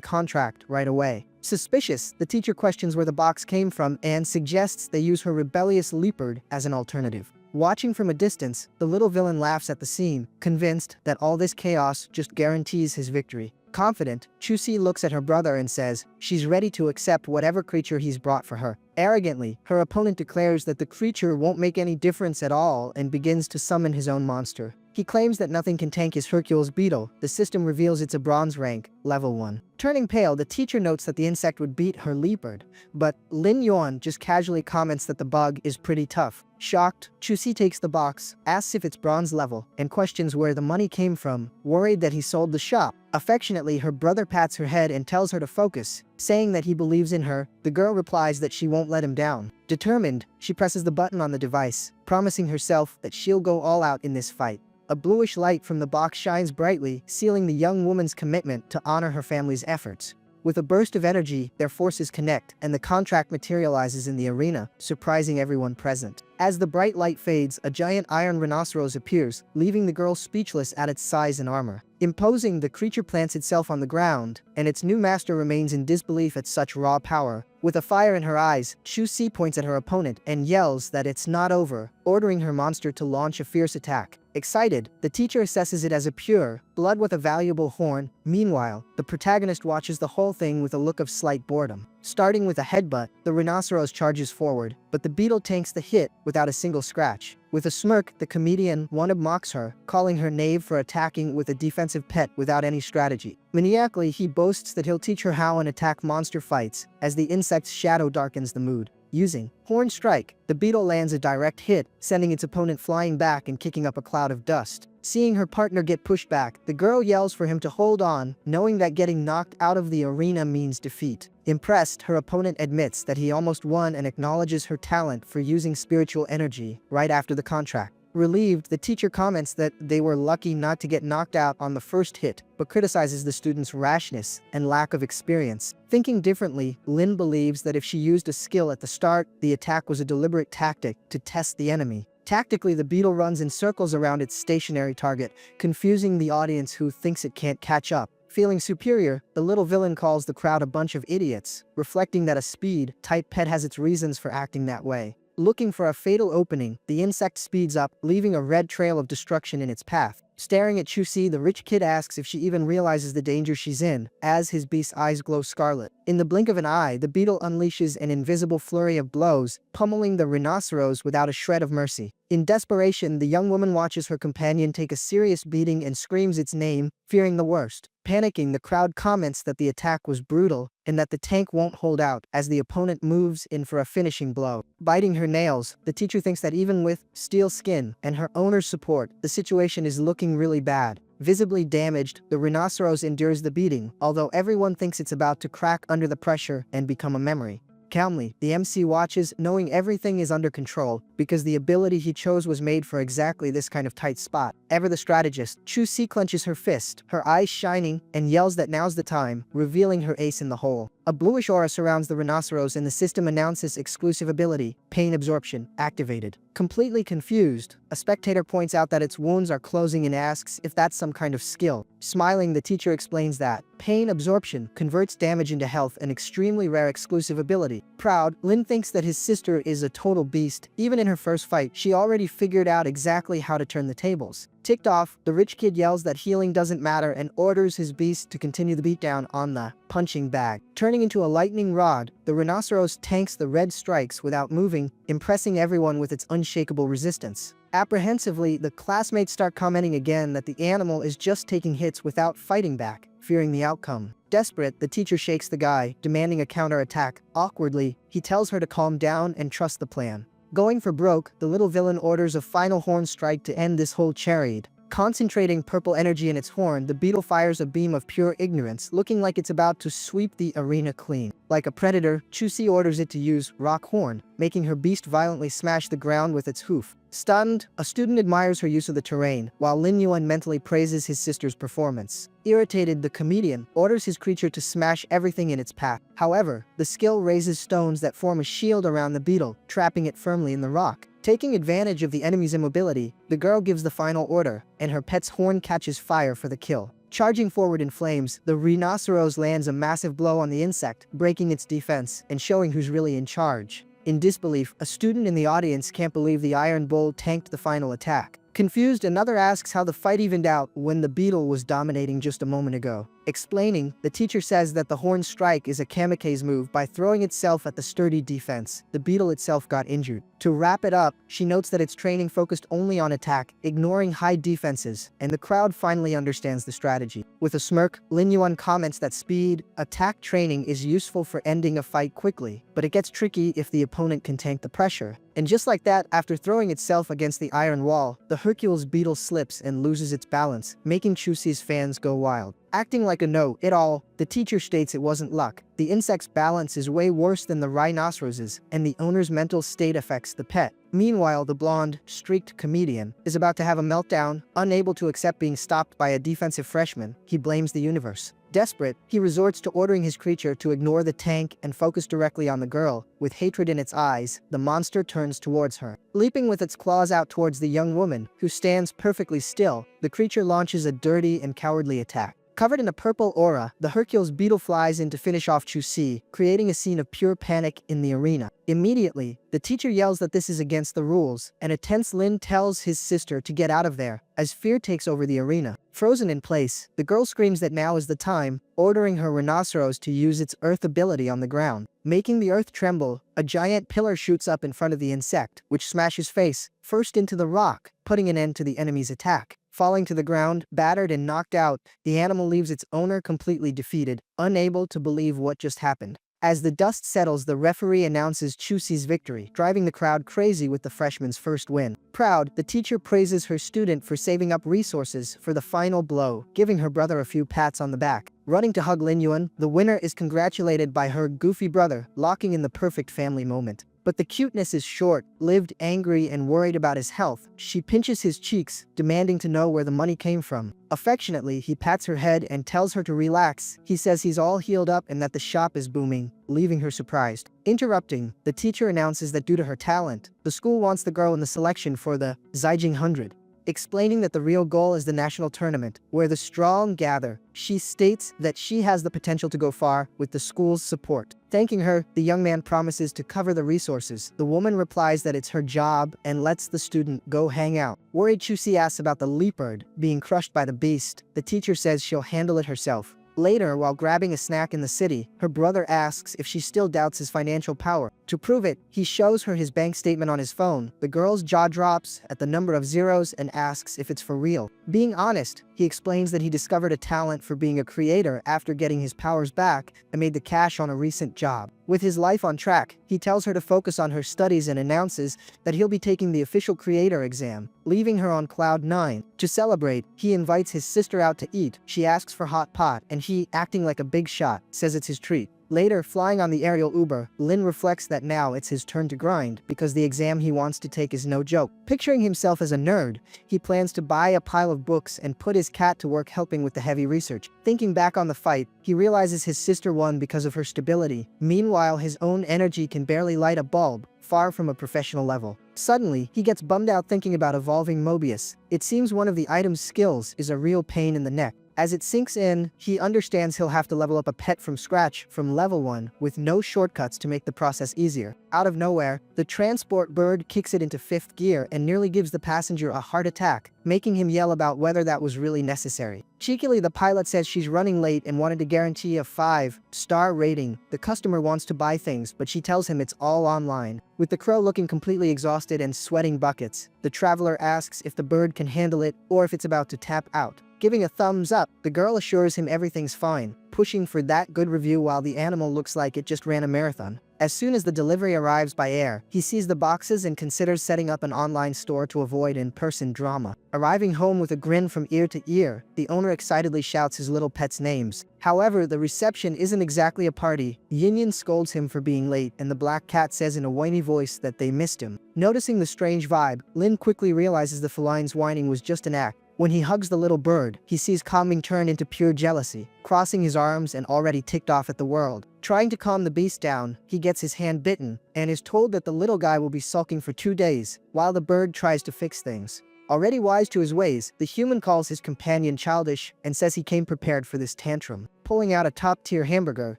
contract right away. Suspicious, the teacher questions where the box came from and suggests they use her rebellious leopard as an alternative. Watching from a distance, the little villain laughs at the scene, convinced that all this chaos just guarantees his victory. Confident, Chusi looks at her brother and says she's ready to accept whatever creature he's brought for her. Arrogantly, her opponent declares that the creature won't make any difference at all and begins to summon his own monster. He claims that nothing can tank his Hercules beetle. The system reveals it's a bronze rank, level 1. Turning pale, the teacher notes that the insect would beat her leopard, but Lin Yuan just casually comments that the bug is pretty tough. Shocked, Chusi takes the box, asks if it's bronze level, and questions where the money came from, worried that he sold the shop. Affectionately, her brother pats her head and tells her to focus, saying that he believes in her. The girl replies that she won't let him down. Determined, she presses the button on the device, promising herself that she'll go all out in this fight. A bluish light from the box shines brightly, sealing the young woman's commitment to honor her family's efforts. With a burst of energy, their forces connect, and the contract materializes in the arena, surprising everyone present. As the bright light fades, a giant iron rhinoceros appears, leaving the girl speechless at its size and armor. Imposing, the creature plants itself on the ground, and its new master remains in disbelief at such raw power. With a fire in her eyes, Chu-Si points at her opponent and yells that it's not over, ordering her monster to launch a fierce attack. Excited, the teacher assesses it as a pure blood with a valuable horn. Meanwhile, the protagonist watches the whole thing with a look of slight boredom. Starting with a headbutt, the rhinoceros charges forward, but the beetle tanks the hit without a single scratch. With a smirk, the comedian Wanab mocks her, calling her knave for attacking with a defensive pet without any strategy. Maniacally, he boasts that he'll teach her how and attack monster fights, as the insect's shadow darkens the mood. Using Horn Strike, the beetle lands a direct hit, sending its opponent flying back and kicking up a cloud of dust. Seeing her partner get pushed back, the girl yells for him to hold on, knowing that getting knocked out of the arena means defeat. Impressed, her opponent admits that he almost won and acknowledges her talent for using spiritual energy right after the contract. Relieved, the teacher comments that they were lucky not to get knocked out on the first hit, but criticizes the student's rashness and lack of experience. Thinking differently, Lin believes that if she used a skill at the start, the attack was a deliberate tactic to test the enemy. Tactically, the beetle runs in circles around its stationary target, confusing the audience who thinks it can't catch up. Feeling superior, the little villain calls the crowd a bunch of idiots, reflecting that a speed-type pet has its reasons for acting that way. Looking for a fatal opening, the insect speeds up, leaving a red trail of destruction in its path. Staring at Chu-Si, the rich kid asks if she even realizes the danger she's in, as his beast's eyes glow scarlet. In the blink of an eye, the beetle unleashes an invisible flurry of blows, pummeling the rhinoceros without a shred of mercy. In desperation, the young woman watches her companion take a serious beating and screams its name, fearing the worst. Panicking, the crowd comments that the attack was brutal and that the tank won't hold out as the opponent moves in for a finishing blow. Biting her nails, the teacher thinks that even with steel skin and her owner's support, the situation is looking really bad. Visibly damaged, the rhinoceros endures the beating, although everyone thinks it's about to crack under the pressure and become a memory. Calmly, the MC watches, knowing everything is under control, because the ability he chose was made for exactly this kind of tight spot. Ever the strategist, Chu-Si clenches her fist, her eyes shining, and yells that now's the time, revealing her ace in the hole. A bluish aura surrounds the rhinoceros and the system announces exclusive ability, pain absorption, activated. Completely confused, a spectator points out that its wounds are closing and asks if that's some kind of skill. Smiling, the teacher explains that pain absorption converts damage into health, an extremely rare exclusive ability. Proud, Lin thinks that his sister is a total beast. Even in her first fight, she already figured out exactly how to turn the tables. Ticked off, the rich kid yells that healing doesn't matter and orders his beast to continue the beatdown on the punching bag. Turning into a lightning rod, the rhinoceros tanks the red strikes without moving, impressing everyone with its unshakable resistance. Apprehensively, the classmates start commenting again that the animal is just taking hits without fighting back, fearing the outcome. Desperate, the teacher shakes the guy, demanding a counterattack. Awkwardly, he tells her to calm down and trust the plan. Going for broke, the little villain orders a final horn strike to end this whole charade. Concentrating purple energy in its horn, the beetle fires a beam of pure ignorance, looking like it's about to sweep the arena clean. Like a predator, Chusi orders it to use rock horn, making her beast violently smash the ground with its hoof. Stunned, a student admires her use of the terrain, while Lin Yuan mentally praises his sister's performance. Irritated, the comedian orders his creature to smash everything in its path. However, the skill raises stones that form a shield around the beetle, trapping it firmly in the rock. Taking advantage of the enemy's immobility, the girl gives the final order, and her pet's horn catches fire for the kill. Charging forward in flames, the rhinoceros lands a massive blow on the insect, breaking its defense and showing who's really in charge. In disbelief, a student in the audience can't believe the Iron Bull tanked the final attack. Confused, another asks how the fight evened out when the beetle was dominating just a moment ago. Explaining, the teacher says that the horn strike is a kamikaze move by throwing itself at the sturdy defense. The beetle itself got injured. To wrap it up, she notes that its training focused only on attack, ignoring high defenses, and the crowd finally understands the strategy. With a smirk, Lin Yuan comments that speed, attack training is useful for ending a fight quickly, but it gets tricky if the opponent can tank the pressure. And just like that, after throwing itself against the iron wall, the Hercules beetle slips and loses its balance, making Chusi's fans go wild. Acting like a know-it-all, the teacher states it wasn't luck. The insect's balance is way worse than the rhinoceros's, and the owner's mental state affects the pet. Meanwhile, the blonde, streaked comedian is about to have a meltdown. Unable to accept being stopped by a defensive freshman, he blames the universe. Desperate, he resorts to ordering his creature to ignore the tank and focus directly on the girl. With hatred in its eyes, the monster turns towards her. Leaping with its claws out towards the young woman, who stands perfectly still, the creature launches a dirty and cowardly attack. Covered in a purple aura, the Hercules beetle flies in to finish off Chusi, creating a scene of pure panic in the arena. Immediately, the teacher yells that this is against the rules, and a tense Lin tells his sister to get out of there, as fear takes over the arena. Frozen in place, the girl screams that now is the time, ordering her rhinoceros to use its earth ability on the ground. Making the earth tremble, a giant pillar shoots up in front of the insect, which smashes face first into the rock, putting an end to the enemy's attack. Falling to the ground, battered and knocked out, the animal leaves its owner completely defeated, unable to believe what just happened. As the dust settles, the referee announces Chusi's victory, driving the crowd crazy with the freshman's first win. Proud, the teacher praises her student for saving up resources for the final blow, giving her brother a few pats on the back. Running to hug Lin Yuan, the winner is congratulated by her goofy brother, locking in the perfect family moment. But the cuteness is short-lived. Angry and worried about his health, she pinches his cheeks, demanding to know where the money came from. Affectionately, he pats her head and tells her to relax. He says he's all healed up and that the shop is booming, leaving her surprised. Interrupting, the teacher announces that due to her talent, the school wants the girl in the selection for the Zijing 100. Explaining that the real goal is the national tournament, where the strong gather, she states that she has the potential to go far with the school's support. Thanking her, the young man promises to cover the resources. The woman replies that it's her job and lets the student go hang out. Worried, Chusi asks about the leopard being crushed by the beast. The teacher says she'll handle it herself. Later, while grabbing a snack in the city, her brother asks if she still doubts his financial power. To prove it, he shows her his bank statement on his phone. The girl's jaw drops at the number of zeros and asks if it's for real. Being honest, he explains that he discovered a talent for being a creator after getting his powers back and made the cash on a recent job. With his life on track, he tells her to focus on her studies and announces that he'll be taking the official creator exam, leaving her on cloud 9. To celebrate, he invites his sister out to eat. She asks for hot pot, and he, acting like a big shot, says it's his treat. Later, flying on the aerial Uber, Lin reflects that now it's his turn to grind, because the exam he wants to take is no joke. Picturing himself as a nerd, he plans to buy a pile of books and put his cat to work helping with the heavy research. Thinking back on the fight, he realizes his sister won because of her stability. Meanwhile, his own energy can barely light a bulb, far from a professional level. Suddenly, he gets bummed out thinking about evolving Mobius. It seems one of the item's skills is a real pain in the neck. As it sinks in, he understands he'll have to level up a pet from scratch from level 1 with no shortcuts to make the process easier. Out of nowhere, the transport bird kicks it into 5th gear and nearly gives the passenger a heart attack, making him yell about whether that was really necessary. Cheekily, the pilot says she's running late and wanted to guarantee a 5-star rating. The customer wants to buy things, but she tells him it's all online. With the crow looking completely exhausted and sweating buckets, the traveler asks if the bird can handle it or if it's about to tap out. Giving a thumbs up, the girl assures him everything's fine, pushing for that good review while the animal looks like it just ran a marathon. As soon as the delivery arrives by air, he sees the boxes and considers setting up an online store to avoid in-person drama. Arriving home with a grin from ear to ear, the owner excitedly shouts his little pet's names. However, the reception isn't exactly a party. Yin scolds him for being late, and the black cat says in a whiny voice that they missed him. Noticing the strange vibe, Lin quickly realizes the feline's whining was just an act. When he hugs the little bird, he sees calming turn into pure jealousy, crossing his arms and already ticked off at the world. Trying to calm the beast down, he gets his hand bitten, and is told that the little guy will be sulking for 2 days, while the bird tries to fix things. Already wise to his ways, the human calls his companion childish and says he came prepared for this tantrum. Pulling out a top-tier hamburger,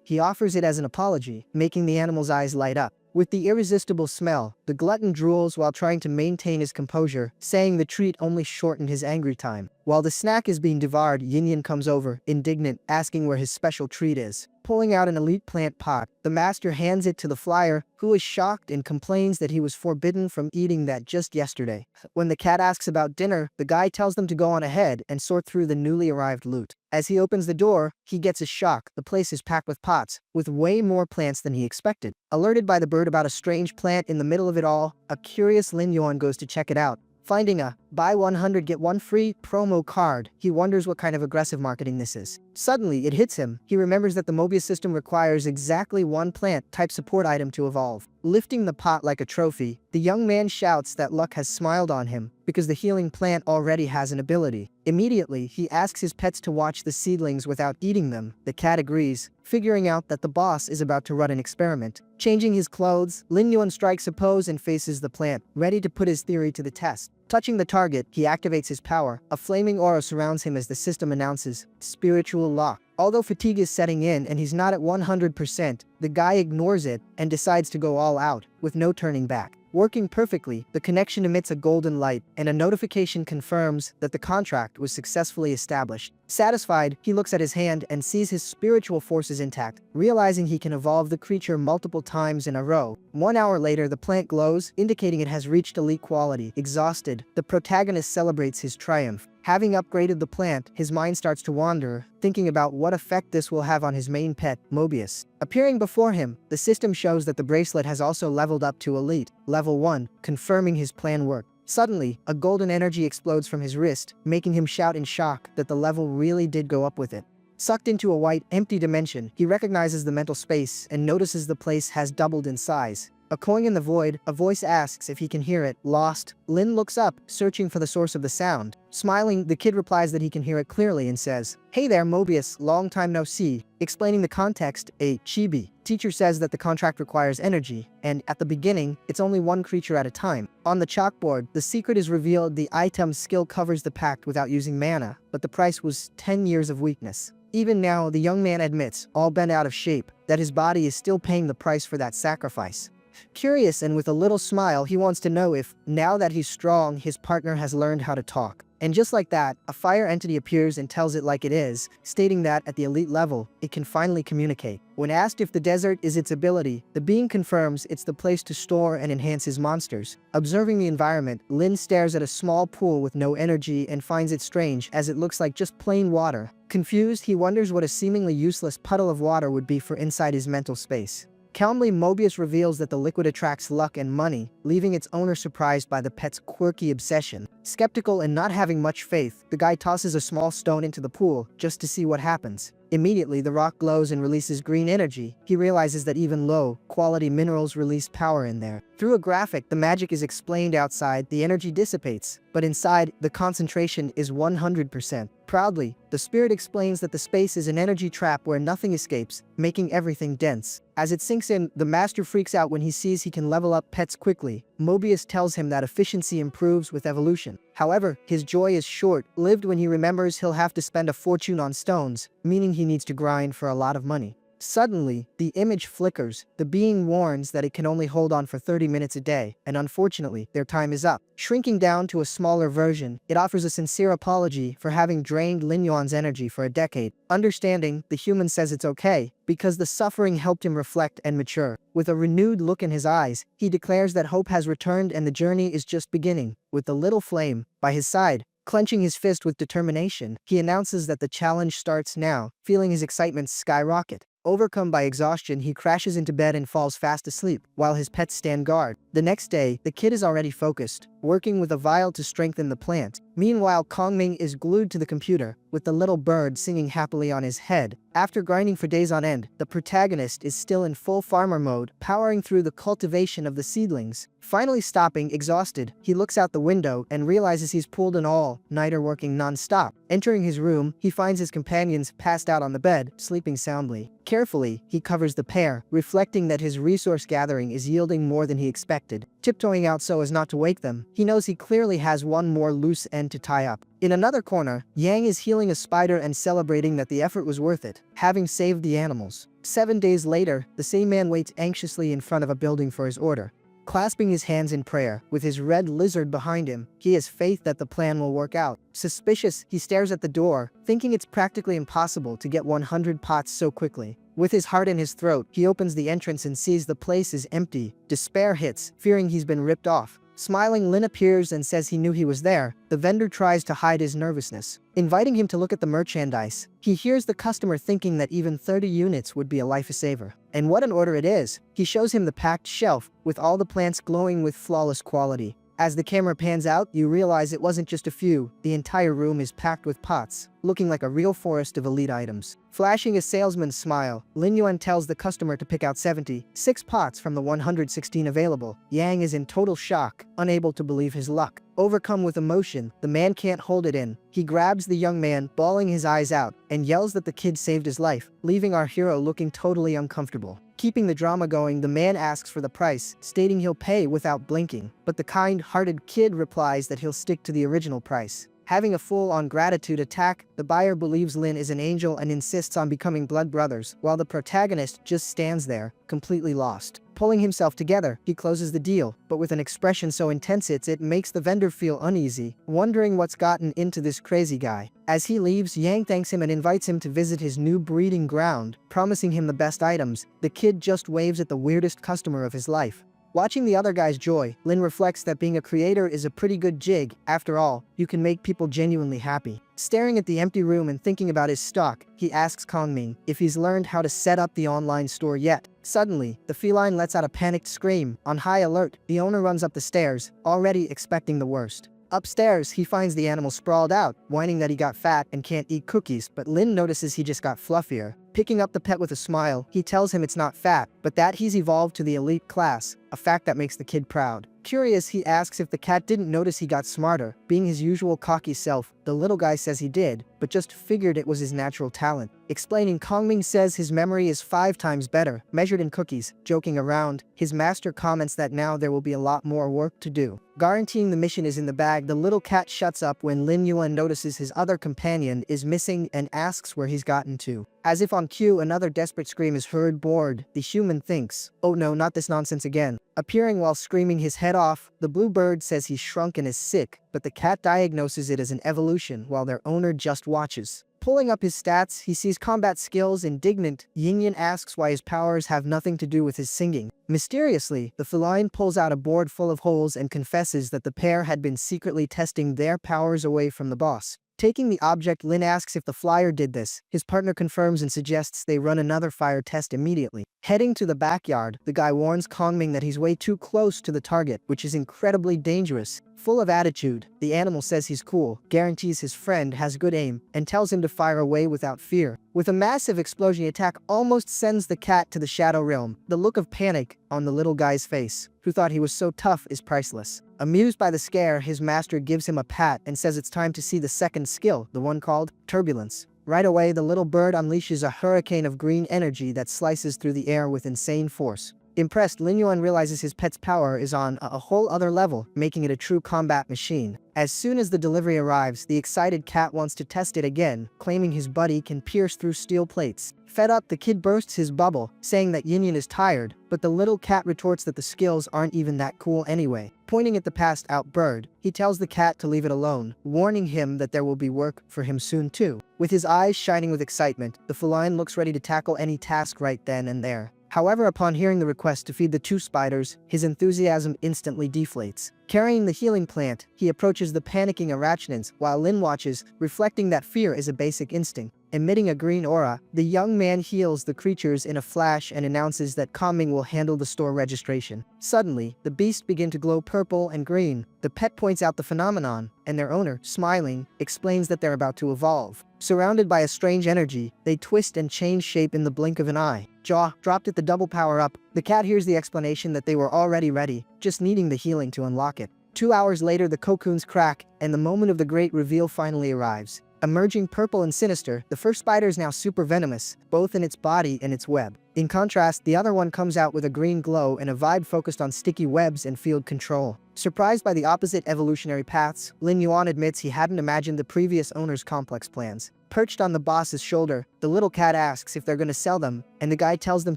he offers it as an apology, making the animal's eyes light up. With the irresistible smell, the glutton drools while trying to maintain his composure, saying the treat only shortened his angry time. While the snack is being devoured, Yin comes over, indignant, asking where his special treat is. Pulling out an elite plant pot, the master hands it to the flyer, who is shocked and complains that he was forbidden from eating that just yesterday. When the cat asks about dinner, the guy tells them to go on ahead and sort through the newly arrived loot. As he opens the door, he gets a shock. The place is packed with pots, with way more plants than he expected. Alerted by the bird about a strange plant in the middle of it all, a curious Lin Yuan goes to check it out. Finding a buy 100 get 1 free promo card, he wonders what kind of aggressive marketing this is. Suddenly, it hits him. He remembers that the Mobius system requires exactly one plant-type support item to evolve. Lifting the pot like a trophy, the young man shouts that luck has smiled on him because the healing plant already has an ability. Immediately, he asks his pets to watch the seedlings without eating them. The cat agrees, figuring out that the boss is about to run an experiment. Changing his clothes, Lin Yuan strikes a pose and faces the plant, ready to put his theory to the test. Touching the target, he activates his power. A flaming aura surrounds him as the system announces, spiritual lock. Although fatigue is setting in and he's not at 100%, the guy ignores it and decides to go all out, with no turning back. Working perfectly, the connection emits a golden light, and a notification confirms that the contract was successfully established. Satisfied, he looks at his hand and sees his spiritual forces intact, realizing he can evolve the creature multiple times in a row. 1 hour later, the plant glows, indicating it has reached elite quality. Exhausted, the protagonist celebrates his triumph. Having upgraded the plant, his mind starts to wander, thinking about what effect this will have on his main pet, Mobius. Appearing before him, the system shows that the bracelet has also leveled up to Elite, Level 1, confirming his plan worked. Suddenly, a golden energy explodes from his wrist, making him shout in shock that the level really did go up with it. Sucked into a white, empty dimension, he recognizes the mental space and notices the place has doubled in size. Echoing in the void, a voice asks if he can hear it. Lost, Lin looks up, searching for the source of the sound. Smiling, the kid replies that he can hear it clearly and says, "Hey there, Mobius, long time no see." Explaining the context, a chibi teacher says that the contract requires energy, and at the beginning, it's only one creature at a time. On the chalkboard, the secret is revealed. The item's skill covers the pact without using mana, but the price was 10 years of weakness. Even now, the young man admits, all bent out of shape, that his body is still paying the price for that sacrifice. Curious and with a little smile, he wants to know if, now that he's strong, his partner has learned how to talk. And just like that, a fire entity appears and tells it like it is, stating that at the elite level, it can finally communicate. When asked if the desert is its ability, the being confirms it's the place to store and enhance his monsters. Observing the environment, Lin stares at a small pool with no energy and finds it strange as it looks like just plain water. Confused, he wonders what a seemingly useless puddle of water would be for inside his mental space. Calmly, Mobius reveals that the liquid attracts luck and money, leaving its owner surprised by the pet's quirky obsession. Skeptical and not having much faith, the guy tosses a small stone into the pool, just to see what happens. Immediately, the rock glows and releases green energy. He realizes that even low-quality minerals release power in there. Through a graphic, the magic is explained outside, the energy dissipates, but inside, the concentration is 100%. Proudly, the spirit explains that the space is an energy trap where nothing escapes, making everything dense. As it sinks in, the master freaks out when he sees he can level up pets quickly. Mobius tells him that efficiency improves with evolution. However, his joy is short-lived when he remembers he'll have to spend a fortune on stones, meaning he needs to grind for a lot of money. Suddenly, the image flickers. The being warns that it can only hold on for 30 minutes a day, and unfortunately, their time is up. Shrinking down to a smaller version, it offers a sincere apology for having drained Lin Yuan's energy for a decade. Understanding, the human says it's okay, because the suffering helped him reflect and mature. With a renewed look in his eyes, he declares that hope has returned and the journey is just beginning. With the little flame by his side, clenching his fist with determination, he announces that the challenge starts now, feeling his excitement skyrocket. Overcome by exhaustion, he crashes into bed and falls fast asleep, while his pets stand guard. The next day, the kid is already focused, working with a vial to strengthen the plant. Meanwhile, Kongming is glued to the computer, with the little bird singing happily on his head. After grinding for days on end, the protagonist is still in full farmer mode, powering through the cultivation of the seedlings. Finally stopping, exhausted, he looks out the window and realizes he's pulled an all-nighter working non-stop. Entering his room, he finds his companions passed out on the bed, sleeping soundly. Carefully, he covers the pair, reflecting that his resource gathering is yielding more than he expected. Tiptoeing out so as not to wake them, he knows he clearly has one more loose end to tie up. In another corner, Yang is healing a spider and celebrating that the effort was worth it, having saved the animals. 7 days later, the same man waits anxiously in front of a building for his order. Clasping his hands in prayer, with his red lizard behind him, he has faith that the plan will work out. Suspicious, he stares at the door, thinking it's practically impossible to get 100 pots so quickly. With his heart in his throat, he opens the entrance and sees the place is empty. Despair hits, fearing he's been ripped off. Smiling, Lin appears and says he knew he was there. The vendor tries to hide his nervousness, inviting him to look at the merchandise. He hears the customer thinking that even 30 units would be a life-saver. And what an order it is! He shows him the packed shelf, with all the plants glowing with flawless quality. As the camera pans out, you realize it wasn't just a few. The entire room is packed with pots, looking like a real forest of elite items. Flashing a salesman's smile, Lin Yuan tells the customer to pick out 76 pots from the 116 available. Yang is in total shock, unable to believe his luck. Overcome with emotion, the man can't hold it in. He grabs the young man, bawling his eyes out, and yells that the kid saved his life, leaving our hero looking totally uncomfortable. Keeping the drama going, the man asks for the price, stating he'll pay without blinking. But the kind-hearted kid replies that he'll stick to the original price. Having a full-on gratitude attack, the buyer believes Lin is an angel and insists on becoming blood brothers, while the protagonist just stands there, completely lost. Pulling himself together, he closes the deal, but with an expression so intense it makes the vendor feel uneasy, wondering what's gotten into this crazy guy. As he leaves, Yang thanks him and invites him to visit his new breeding ground, promising him the best items. The kid just waves at the weirdest customer of his life. Watching the other guy's joy, Lin reflects that being a creator is a pretty good gig. After all, you can make people genuinely happy. Staring at the empty room and thinking about his stock, he asks Kongming if he's learned how to set up the online store yet. Suddenly, the feline lets out a panicked scream. On high alert, the owner runs up the stairs, already expecting the worst. Upstairs, he finds the animal sprawled out, whining that he got fat and can't eat cookies, but Lin notices he just got fluffier. Picking up the pet with a smile, he tells him it's not fat, but that he's evolved to the elite class, a fact that makes the kid proud. Curious, he asks if the cat didn't notice he got smarter. Being his usual cocky self, the little guy says he did, but just figured it was his natural talent. Explaining, Kongming says his memory is 5 times better, measured in cookies. Joking around, his master comments that now there will be a lot more work to do. Guaranteeing the mission is in the bag, the little cat shuts up when Lin Yuan notices his other companion is missing and asks where he's gotten to. As if on cue, another desperate scream is heard. Bored, the human thinks, "Oh no, not this nonsense again." Appearing while screaming his head off, the blue bird says he's shrunk and is sick, but the cat diagnoses it as an evolution while their owner just watches. Pulling up his stats, he sees combat skills. Indignant, Yinyan asks why his powers have nothing to do with his singing. Mysteriously, the feline pulls out a board full of holes and confesses that the pair had been secretly testing their powers away from the boss. Taking the object, Lin asks if the flyer did this. His partner confirms and suggests they run another fire test immediately. Heading to the backyard, the guy warns Kongming that he's way too close to the target, which is incredibly dangerous. Full of attitude, the animal says he's cool, guarantees his friend has good aim, and tells him to fire away without fear. With a massive explosion, attack almost sends the cat to the shadow realm. The look of panic on the little guy's face, who thought he was so tough, is priceless. Amused by the scare, his master gives him a pat and says it's time to see the second skill, the one called Turbulence. Right away, the little bird unleashes a hurricane of green energy that slices through the air with insane force. Impressed, Lin Yuan realizes his pet's power is on a whole other level, making it a true combat machine. As soon as the delivery arrives, the excited cat wants to test it again, claiming his buddy can pierce through steel plates. Fed up, the kid bursts his bubble, saying that Yinyan is tired, but the little cat retorts that the skills aren't even that cool anyway. Pointing at the passed-out bird, he tells the cat to leave it alone, warning him that there will be work for him soon too. With his eyes shining with excitement, the feline looks ready to tackle any task right then and there. However, upon hearing the request to feed the 2 spiders, his enthusiasm instantly deflates. Carrying the healing plant, he approaches the panicking arachnids while Lin watches, reflecting that fear is a basic instinct. Emitting a green aura, the young man heals the creatures in a flash and announces that Kangming will handle the store registration. Suddenly, the beasts begin to glow purple and green. The pet points out the phenomenon, and their owner, smiling, explains that they're about to evolve. Surrounded by a strange energy, they twist and change shape in the blink of an eye. Jaw dropped at the double power-up. The cat hears the explanation that they were already ready, just needing the healing to unlock it. 2 hours later, the cocoons crack, and the moment of the great reveal finally arrives. Emerging purple and sinister, the first spider is now super venomous, both in its body and its web. In contrast, the other one comes out with a green glow and a vibe focused on sticky webs and field control. Surprised by the opposite evolutionary paths, Lin Yuan admits he hadn't imagined the previous owner's complex plans. Perched on the boss's shoulder, the little cat asks if they're gonna sell them, and the guy tells them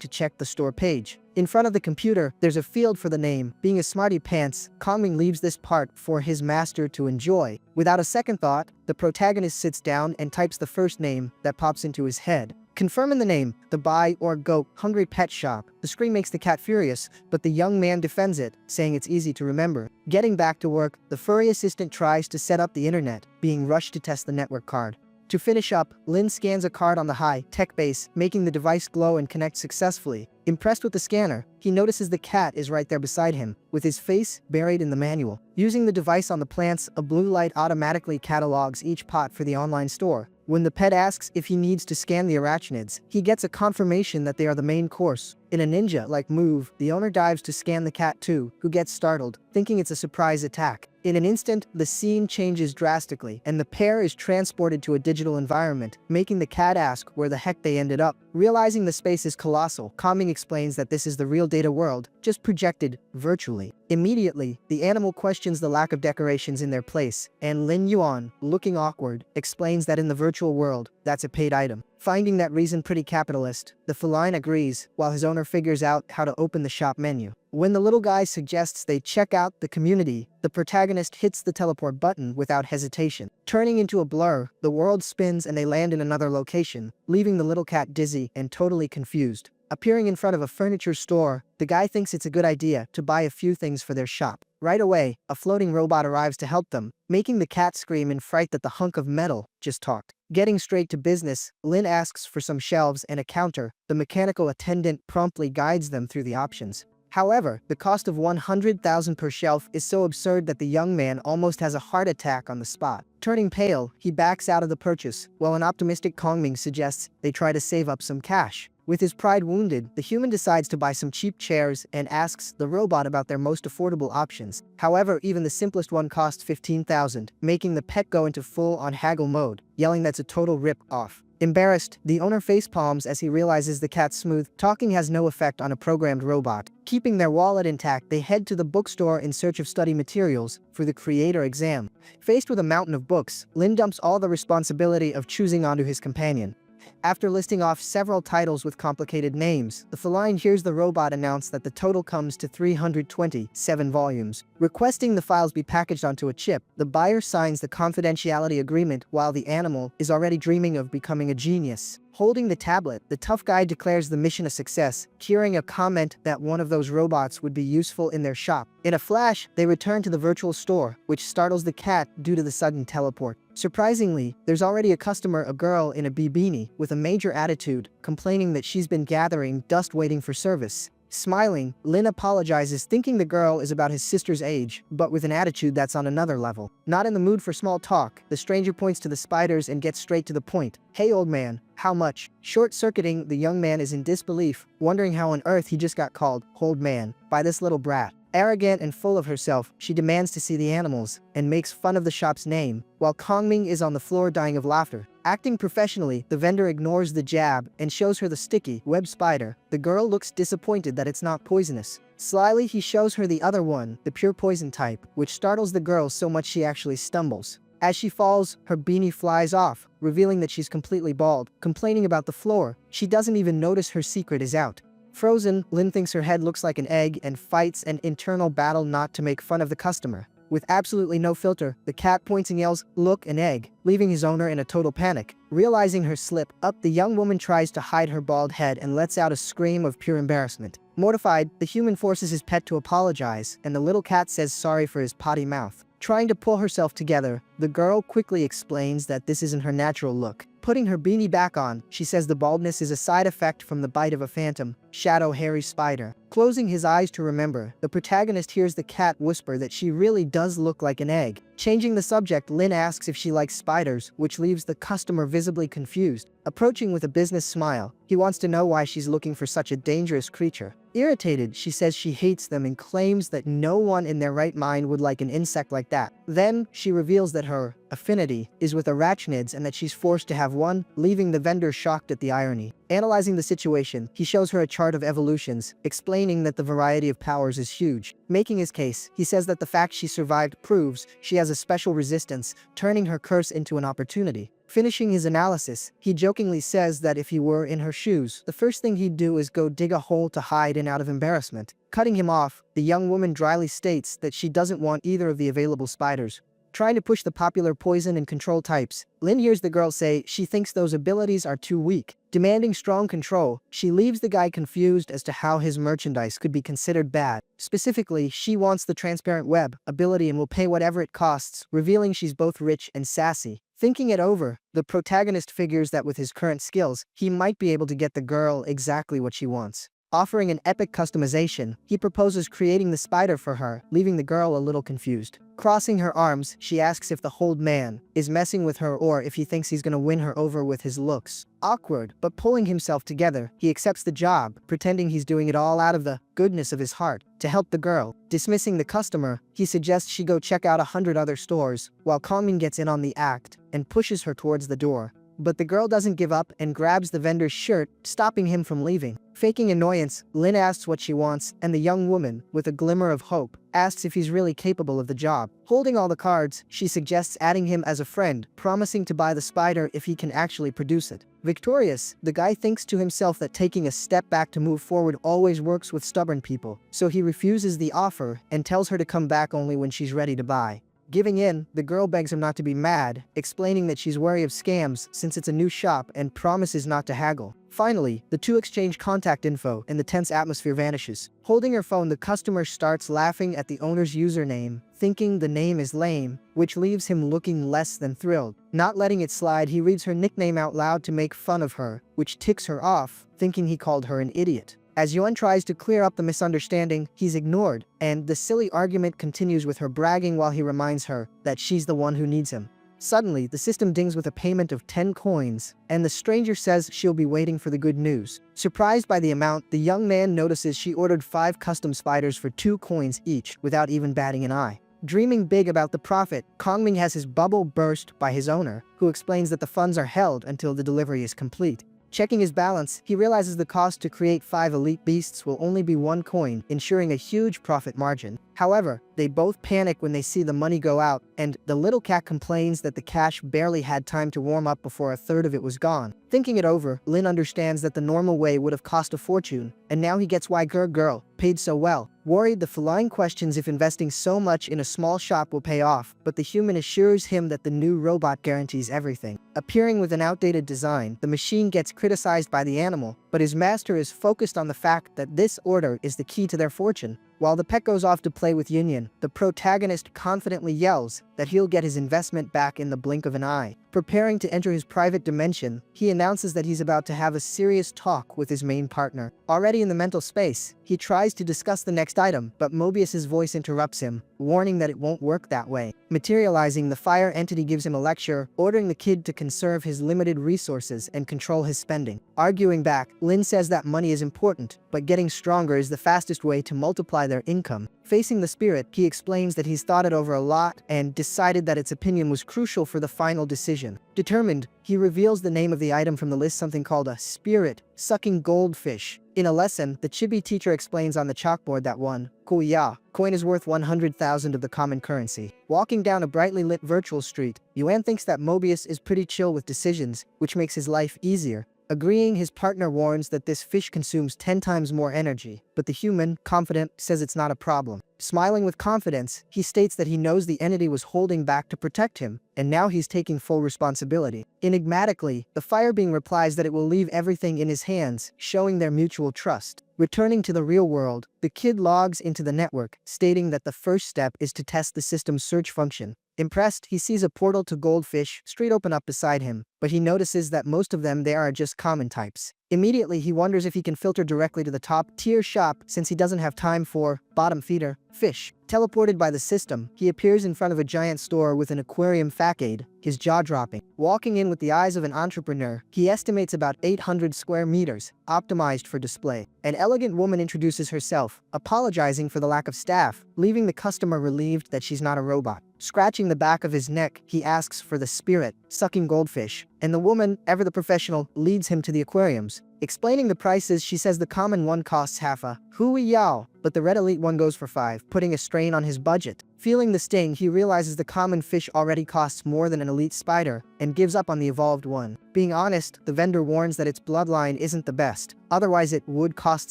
to check the store page. In front of the computer, there's a field for the name. Being a smarty pants, Kangming leaves this part for his master to enjoy. Without a second thought, the protagonist sits down and types the first name that pops into his head. Confirming the name, the buy or go hungry pet shop. The screen makes the cat furious, but the young man defends it, saying it's easy to remember. Getting back to work, the furry assistant tries to set up the internet, being rushed to test the network card. To finish up, Lin scans a card on the high-tech base, making the device glow and connect successfully. Impressed with the scanner, he notices the cat is right there beside him, with his face buried in the manual. Using the device on the plants, a blue light automatically catalogs each pot for the online store. When the pet asks if he needs to scan the arachnids, he gets a confirmation that they are the main course. In a ninja-like move, the owner dives to scan the cat too, who gets startled, thinking it's a surprise attack. In an instant, the scene changes drastically, and the pair is transported to a digital environment, making the cat ask where the heck they ended up. Realizing the space is colossal, Kangming explains that this is the real data world, just projected virtually. Immediately, the animal questions the lack of decorations in their place, and Lin Yuan, looking awkward, explains that in the virtual world, that's a paid item. Finding that reason pretty capitalist, the feline agrees, while his owner figures out how to open the shop menu. When the little guy suggests they check out the community, the protagonist hits the teleport button without hesitation. Turning into a blur, the world spins and they land in another location, leaving the little cat dizzy and totally confused. Appearing in front of a furniture store, the guy thinks it's a good idea to buy a few things for their shop. Right away, a floating robot arrives to help them, making the cat scream in fright that the hunk of metal just talked. Getting straight to business, Lin asks for some shelves and a counter. The mechanical attendant promptly guides them through the options. However, the cost of 100,000 per shelf is so absurd that the young man almost has a heart attack on the spot. Turning pale, he backs out of the purchase, while an optimistic Kangming suggests they try to save up some cash. With his pride wounded, the human decides to buy some cheap chairs and asks the robot about their most affordable options. However, even the simplest one costs 15,000, making the pet go into full-on haggle mode, yelling that's a total rip-off. Embarrassed, the owner facepalms as he realizes the cat's smooth talking has no effect on a programmed robot. Keeping their wallet intact, they head to the bookstore in search of study materials for the creator exam. Faced with a mountain of books, Lin dumps all the responsibility of choosing onto his companion. After listing off several titles with complicated names, the feline hears the robot announce that the total comes to 327 volumes. Requesting the files be packaged onto a chip, the buyer signs the confidentiality agreement while the animal is already dreaming of becoming a genius. Holding the tablet, the tough guy declares the mission a success, hearing a comment that one of those robots would be useful in their shop. In a flash, they return to the virtual store, which startles the cat due to the sudden teleport. Surprisingly, there's already a customer, a girl in a beanie, with a major attitude, complaining that she's been gathering dust waiting for service. Smiling, Lin apologizes, thinking the girl is about his sister's age, but with an attitude that's on another level. Not in the mood for small talk, the stranger points to the spiders and gets straight to the point. "Hey old man, how much?" Short-circuiting, the young man is in disbelief, wondering how on earth he just got called "old man" by this little brat. Arrogant and full of herself, she demands to see the animals, and makes fun of the shop's name, while Kangming is on the floor dying of laughter. Acting professionally, the vendor ignores the jab and shows her the sticky web spider. The girl looks disappointed that it's not poisonous. Slyly, he shows her the other one, the pure poison type, which startles the girl so much she actually stumbles. As she falls, her beanie flies off, revealing that she's completely bald. Complaining about the floor, she doesn't even notice her secret is out. Frozen, Lin thinks her head looks like an egg and fights an internal battle not to make fun of the customer. With absolutely no filter, the cat points and yells, "Look, an egg," leaving his owner in a total panic. Realizing her slip up, the young woman tries to hide her bald head and lets out a scream of pure embarrassment. Mortified, the human forces his pet to apologize, and the little cat says sorry for his potty mouth. Trying to pull herself together, the girl quickly explains that this isn't her natural look. Putting her beanie back on, she says the baldness is a side effect from the bite of a phantom, shadow hairy spider. Closing his eyes to remember, the protagonist hears the cat whisper that she really does look like an egg. Changing the subject, Lin asks if she likes spiders, which leaves the customer visibly confused. Approaching with a business smile, he wants to know why she's looking for such a dangerous creature. Irritated, she says she hates them and claims that no one in their right mind would like an insect like that. Then, she reveals that her affinity is with arachnids and that she's forced to have one, leaving the vendor shocked at the irony. Analyzing the situation, he shows her a chart of evolutions, explaining that the variety of powers is huge. Making his case, he says that the fact she survived proves she has a special resistance, turning her curse into an opportunity. Finishing his analysis, he jokingly says that if he were in her shoes, the first thing he'd do is go dig a hole to hide in out of embarrassment. Cutting him off, the young woman dryly states that she doesn't want either of the available spiders. Trying to push the popular poison and control types, Lin hears the girl say she thinks those abilities are too weak. Demanding strong control, she leaves the guy confused as to how his merchandise could be considered bad. Specifically, she wants the transparent web ability and will pay whatever it costs, revealing she's both rich and sassy. Thinking it over, the protagonist figures that with his current skills, he might be able to get the girl exactly what she wants. Offering an epic customization, he proposes creating the spider for her, leaving the girl a little confused. Crossing her arms, she asks if the hold man is messing with her or if he thinks he's gonna win her over with his looks. Awkward, but pulling himself together, he accepts the job, pretending he's doing it all out of the goodness of his heart to help the girl. Dismissing the customer, he suggests she go check out 100 other stores, while Kongmin gets in on the act and pushes her towards the door. But the girl doesn't give up and grabs the vendor's shirt, stopping him from leaving. Faking annoyance, Lin asks what she wants, and the young woman, with a glimmer of hope, asks if he's really capable of the job. Holding all the cards, she suggests adding him as a friend, promising to buy the spider if he can actually produce it. Victorious, the guy thinks to himself that taking a step back to move forward always works with stubborn people, so he refuses the offer and tells her to come back only when she's ready to buy. Giving in, the girl begs him not to be mad, explaining that she's wary of scams since it's a new shop and promises not to haggle. Finally, the two exchange contact info and the tense atmosphere vanishes. Holding her phone, the customer starts laughing at the owner's username, thinking the name is lame, which leaves him looking less than thrilled. Not letting it slide, he reads her nickname out loud to make fun of her, which ticks her off, thinking he called her an idiot. As Yuan tries to clear up the misunderstanding, he's ignored, and the silly argument continues with her bragging while he reminds her that she's the one who needs him. Suddenly, the system dings with a payment of 10 coins, and the stranger says she'll be waiting for the good news. Surprised by the amount, the young man notices she ordered 5 custom spiders for 2 coins each, without even batting an eye. Dreaming big about the profit, Kongming has his bubble burst by his owner, who explains that the funds are held until the delivery is complete. Checking his balance, he realizes the cost to create 5 elite beasts will only be 1 coin, ensuring a huge profit margin. However, they both panic when they see the money go out, and the little cat complains that the cash barely had time to warm up before a third of it was gone. Thinking it over, Lin understands that the normal way would have cost a fortune, and now he gets why girl paid so well. Worried, the feline questions if investing so much in a small shop will pay off, but the human assures him that the new robot guarantees everything. Appearing with an outdated design, the machine gets criticized by the animal, but his master is focused on the fact that this order is the key to their fortune. While the pet goes off to play with Union, the protagonist confidently yells that he'll get his investment back in the blink of an eye. Preparing to enter his private dimension, he announces that he's about to have a serious talk with his main partner. Already in the mental space, he tries to discuss the next item, but Mobius's voice interrupts him, warning that it won't work that way. Materializing, the fire entity gives him a lecture, ordering the kid to conserve his limited resources and control his spending. Arguing back, Lin says that money is important, but getting stronger is the fastest way to multiply their income. Facing the spirit, he explains that he's thought it over a lot and decided that its opinion was crucial for the final decision. Determined, he reveals the name of the item from the list, something called a spirit-sucking goldfish. In a lesson, the chibi teacher explains on the chalkboard that one coin is worth 100,000 of the common currency. Walking down a brightly lit virtual street, Yuan thinks that Mobius is pretty chill with decisions, which makes his life easier. Agreeing, his partner warns that this fish consumes 10 times more energy, but the human, confident, says it's not a problem. Smiling with confidence, he states that he knows the entity was holding back to protect him, and now he's taking full responsibility. Enigmatically, the fire being replies that it will leave everything in his hands, showing their mutual trust. Returning to the real world, the kid logs into the network, stating that the first step is to test the system's search function. Impressed, he sees a portal to goldfish straight open up beside him, but he notices that most of them there are just common types. Immediately, he wonders if he can filter directly to the top-tier shop since he doesn't have time for bottom feeder fish. Teleported by the system, he appears in front of a giant store with an aquarium facade, his jaw dropping. Walking in with the eyes of an entrepreneur, he estimates about 800 square meters, optimized for display. An elegant woman introduces herself, apologizing for the lack of staff, leaving the customer relieved that she's not a robot. Scratching the back of his neck, he asks for the spirit, sucking goldfish, and the woman, ever the professional, leads him to the aquariums. Explaining the prices, she says the common one costs half a hui yao, but the red elite one goes for 5, putting a strain on his budget. Feeling the sting, he realizes the common fish already costs more than an elite spider, and gives up on the evolved one. Being honest, the vendor warns that its bloodline isn't the best, otherwise it would cost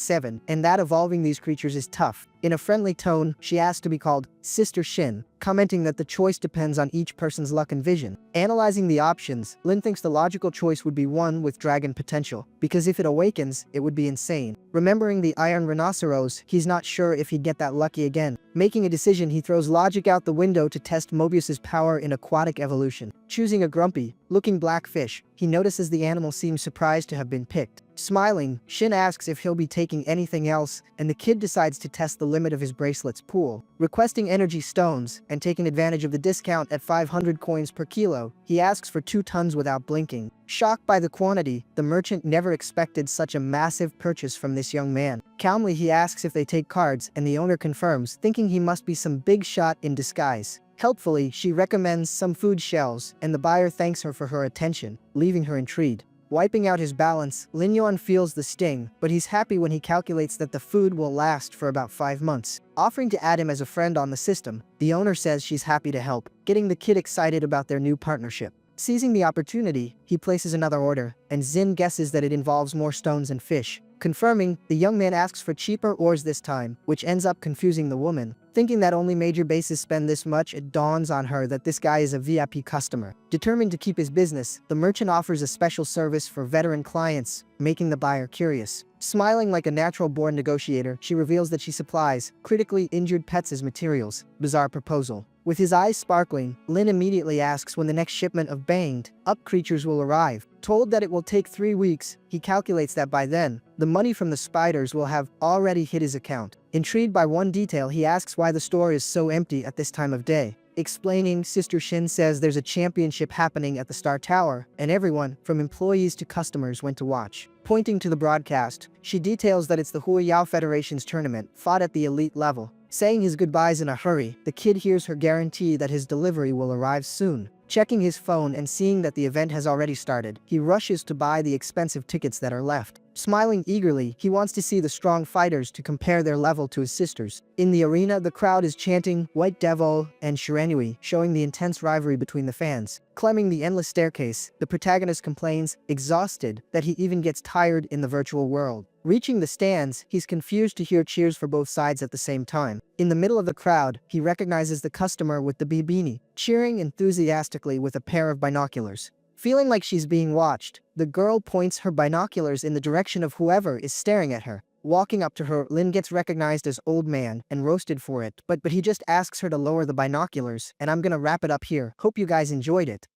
7, and that evolving these creatures is tough. In a friendly tone, she asks to be called Sister Shin, commenting that the choice depends on each person's luck and vision. Analyzing the options, Lin thinks the logical choice would be one with dragon potential, because if it awakens, it would be insane. Remembering the iron rhinoceros, he's not sure if he'd get that lucky again. Making a decision, he throws logic out the window to test Mobius's power in aquatic evolution. Choosing a grumpy, looking black fish, he notices the animal seems surprised to have been picked. Smiling, Shin asks if he'll be taking anything else, and the kid decides to test the limit of his bracelet's pool. Requesting energy stones, and taking advantage of the discount at 500 coins per kilo, he asks for 2 tons without blinking. Shocked by the quantity, the merchant never expected such a massive purchase from this young man. Calmly, he asks if they take cards, and the owner confirms, thinking he must be some big shot in disguise. Helpfully, she recommends some food shells, and the buyer thanks her for her attention, leaving her intrigued. Wiping out his balance, Lin Yuan feels the sting, but he's happy when he calculates that the food will last for about 5 months. Offering to add him as a friend on the system, the owner says she's happy to help, getting the kid excited about their new partnership. Seizing the opportunity, he places another order, and Xin guesses that it involves more stones and fish. Confirming, the young man asks for cheaper ores this time, which ends up confusing the woman. Thinking that only major bases spend this much, it dawns on her that this guy is a VIP customer. Determined to keep his business, the merchant offers a special service for veteran clients, making the buyer curious. Smiling like a natural-born negotiator, she reveals that she supplies critically injured pets as materials. Bizarre proposal. With his eyes sparkling, Lin immediately asks when the next shipment of banged up creatures will arrive. Told that it will take 3 weeks, he calculates that by then, the money from the spiders will have already hit his account. Intrigued by one detail, he asks why the store is so empty at this time of day. Explaining, Sister Shin says there's a championship happening at the Star Tower, and everyone, from employees to customers, went to watch. Pointing to the broadcast, she details that it's the Huiyao Federation's tournament, fought at the elite level. Saying his goodbyes in a hurry, the kid hears her guarantee that his delivery will arrive soon. Checking his phone and seeing that the event has already started, he rushes to buy the expensive tickets that are left. Smiling eagerly, he wants to see the strong fighters to compare their level to his sisters. In the arena, the crowd is chanting White Devil and Shiranui, showing the intense rivalry between the fans. Climbing the endless staircase, the protagonist complains, exhausted, that he even gets tired in the virtual world. Reaching the stands, he's confused to hear cheers for both sides at the same time. In the middle of the crowd, he recognizes the customer with the beanie, cheering enthusiastically with a pair of binoculars. Feeling like she's being watched, the girl points her binoculars in the direction of whoever is staring at her. Walking up to her, Lin gets recognized as old man and roasted for it, but he just asks her to lower the binoculars, and I'm gonna wrap it up here. Hope you guys enjoyed it.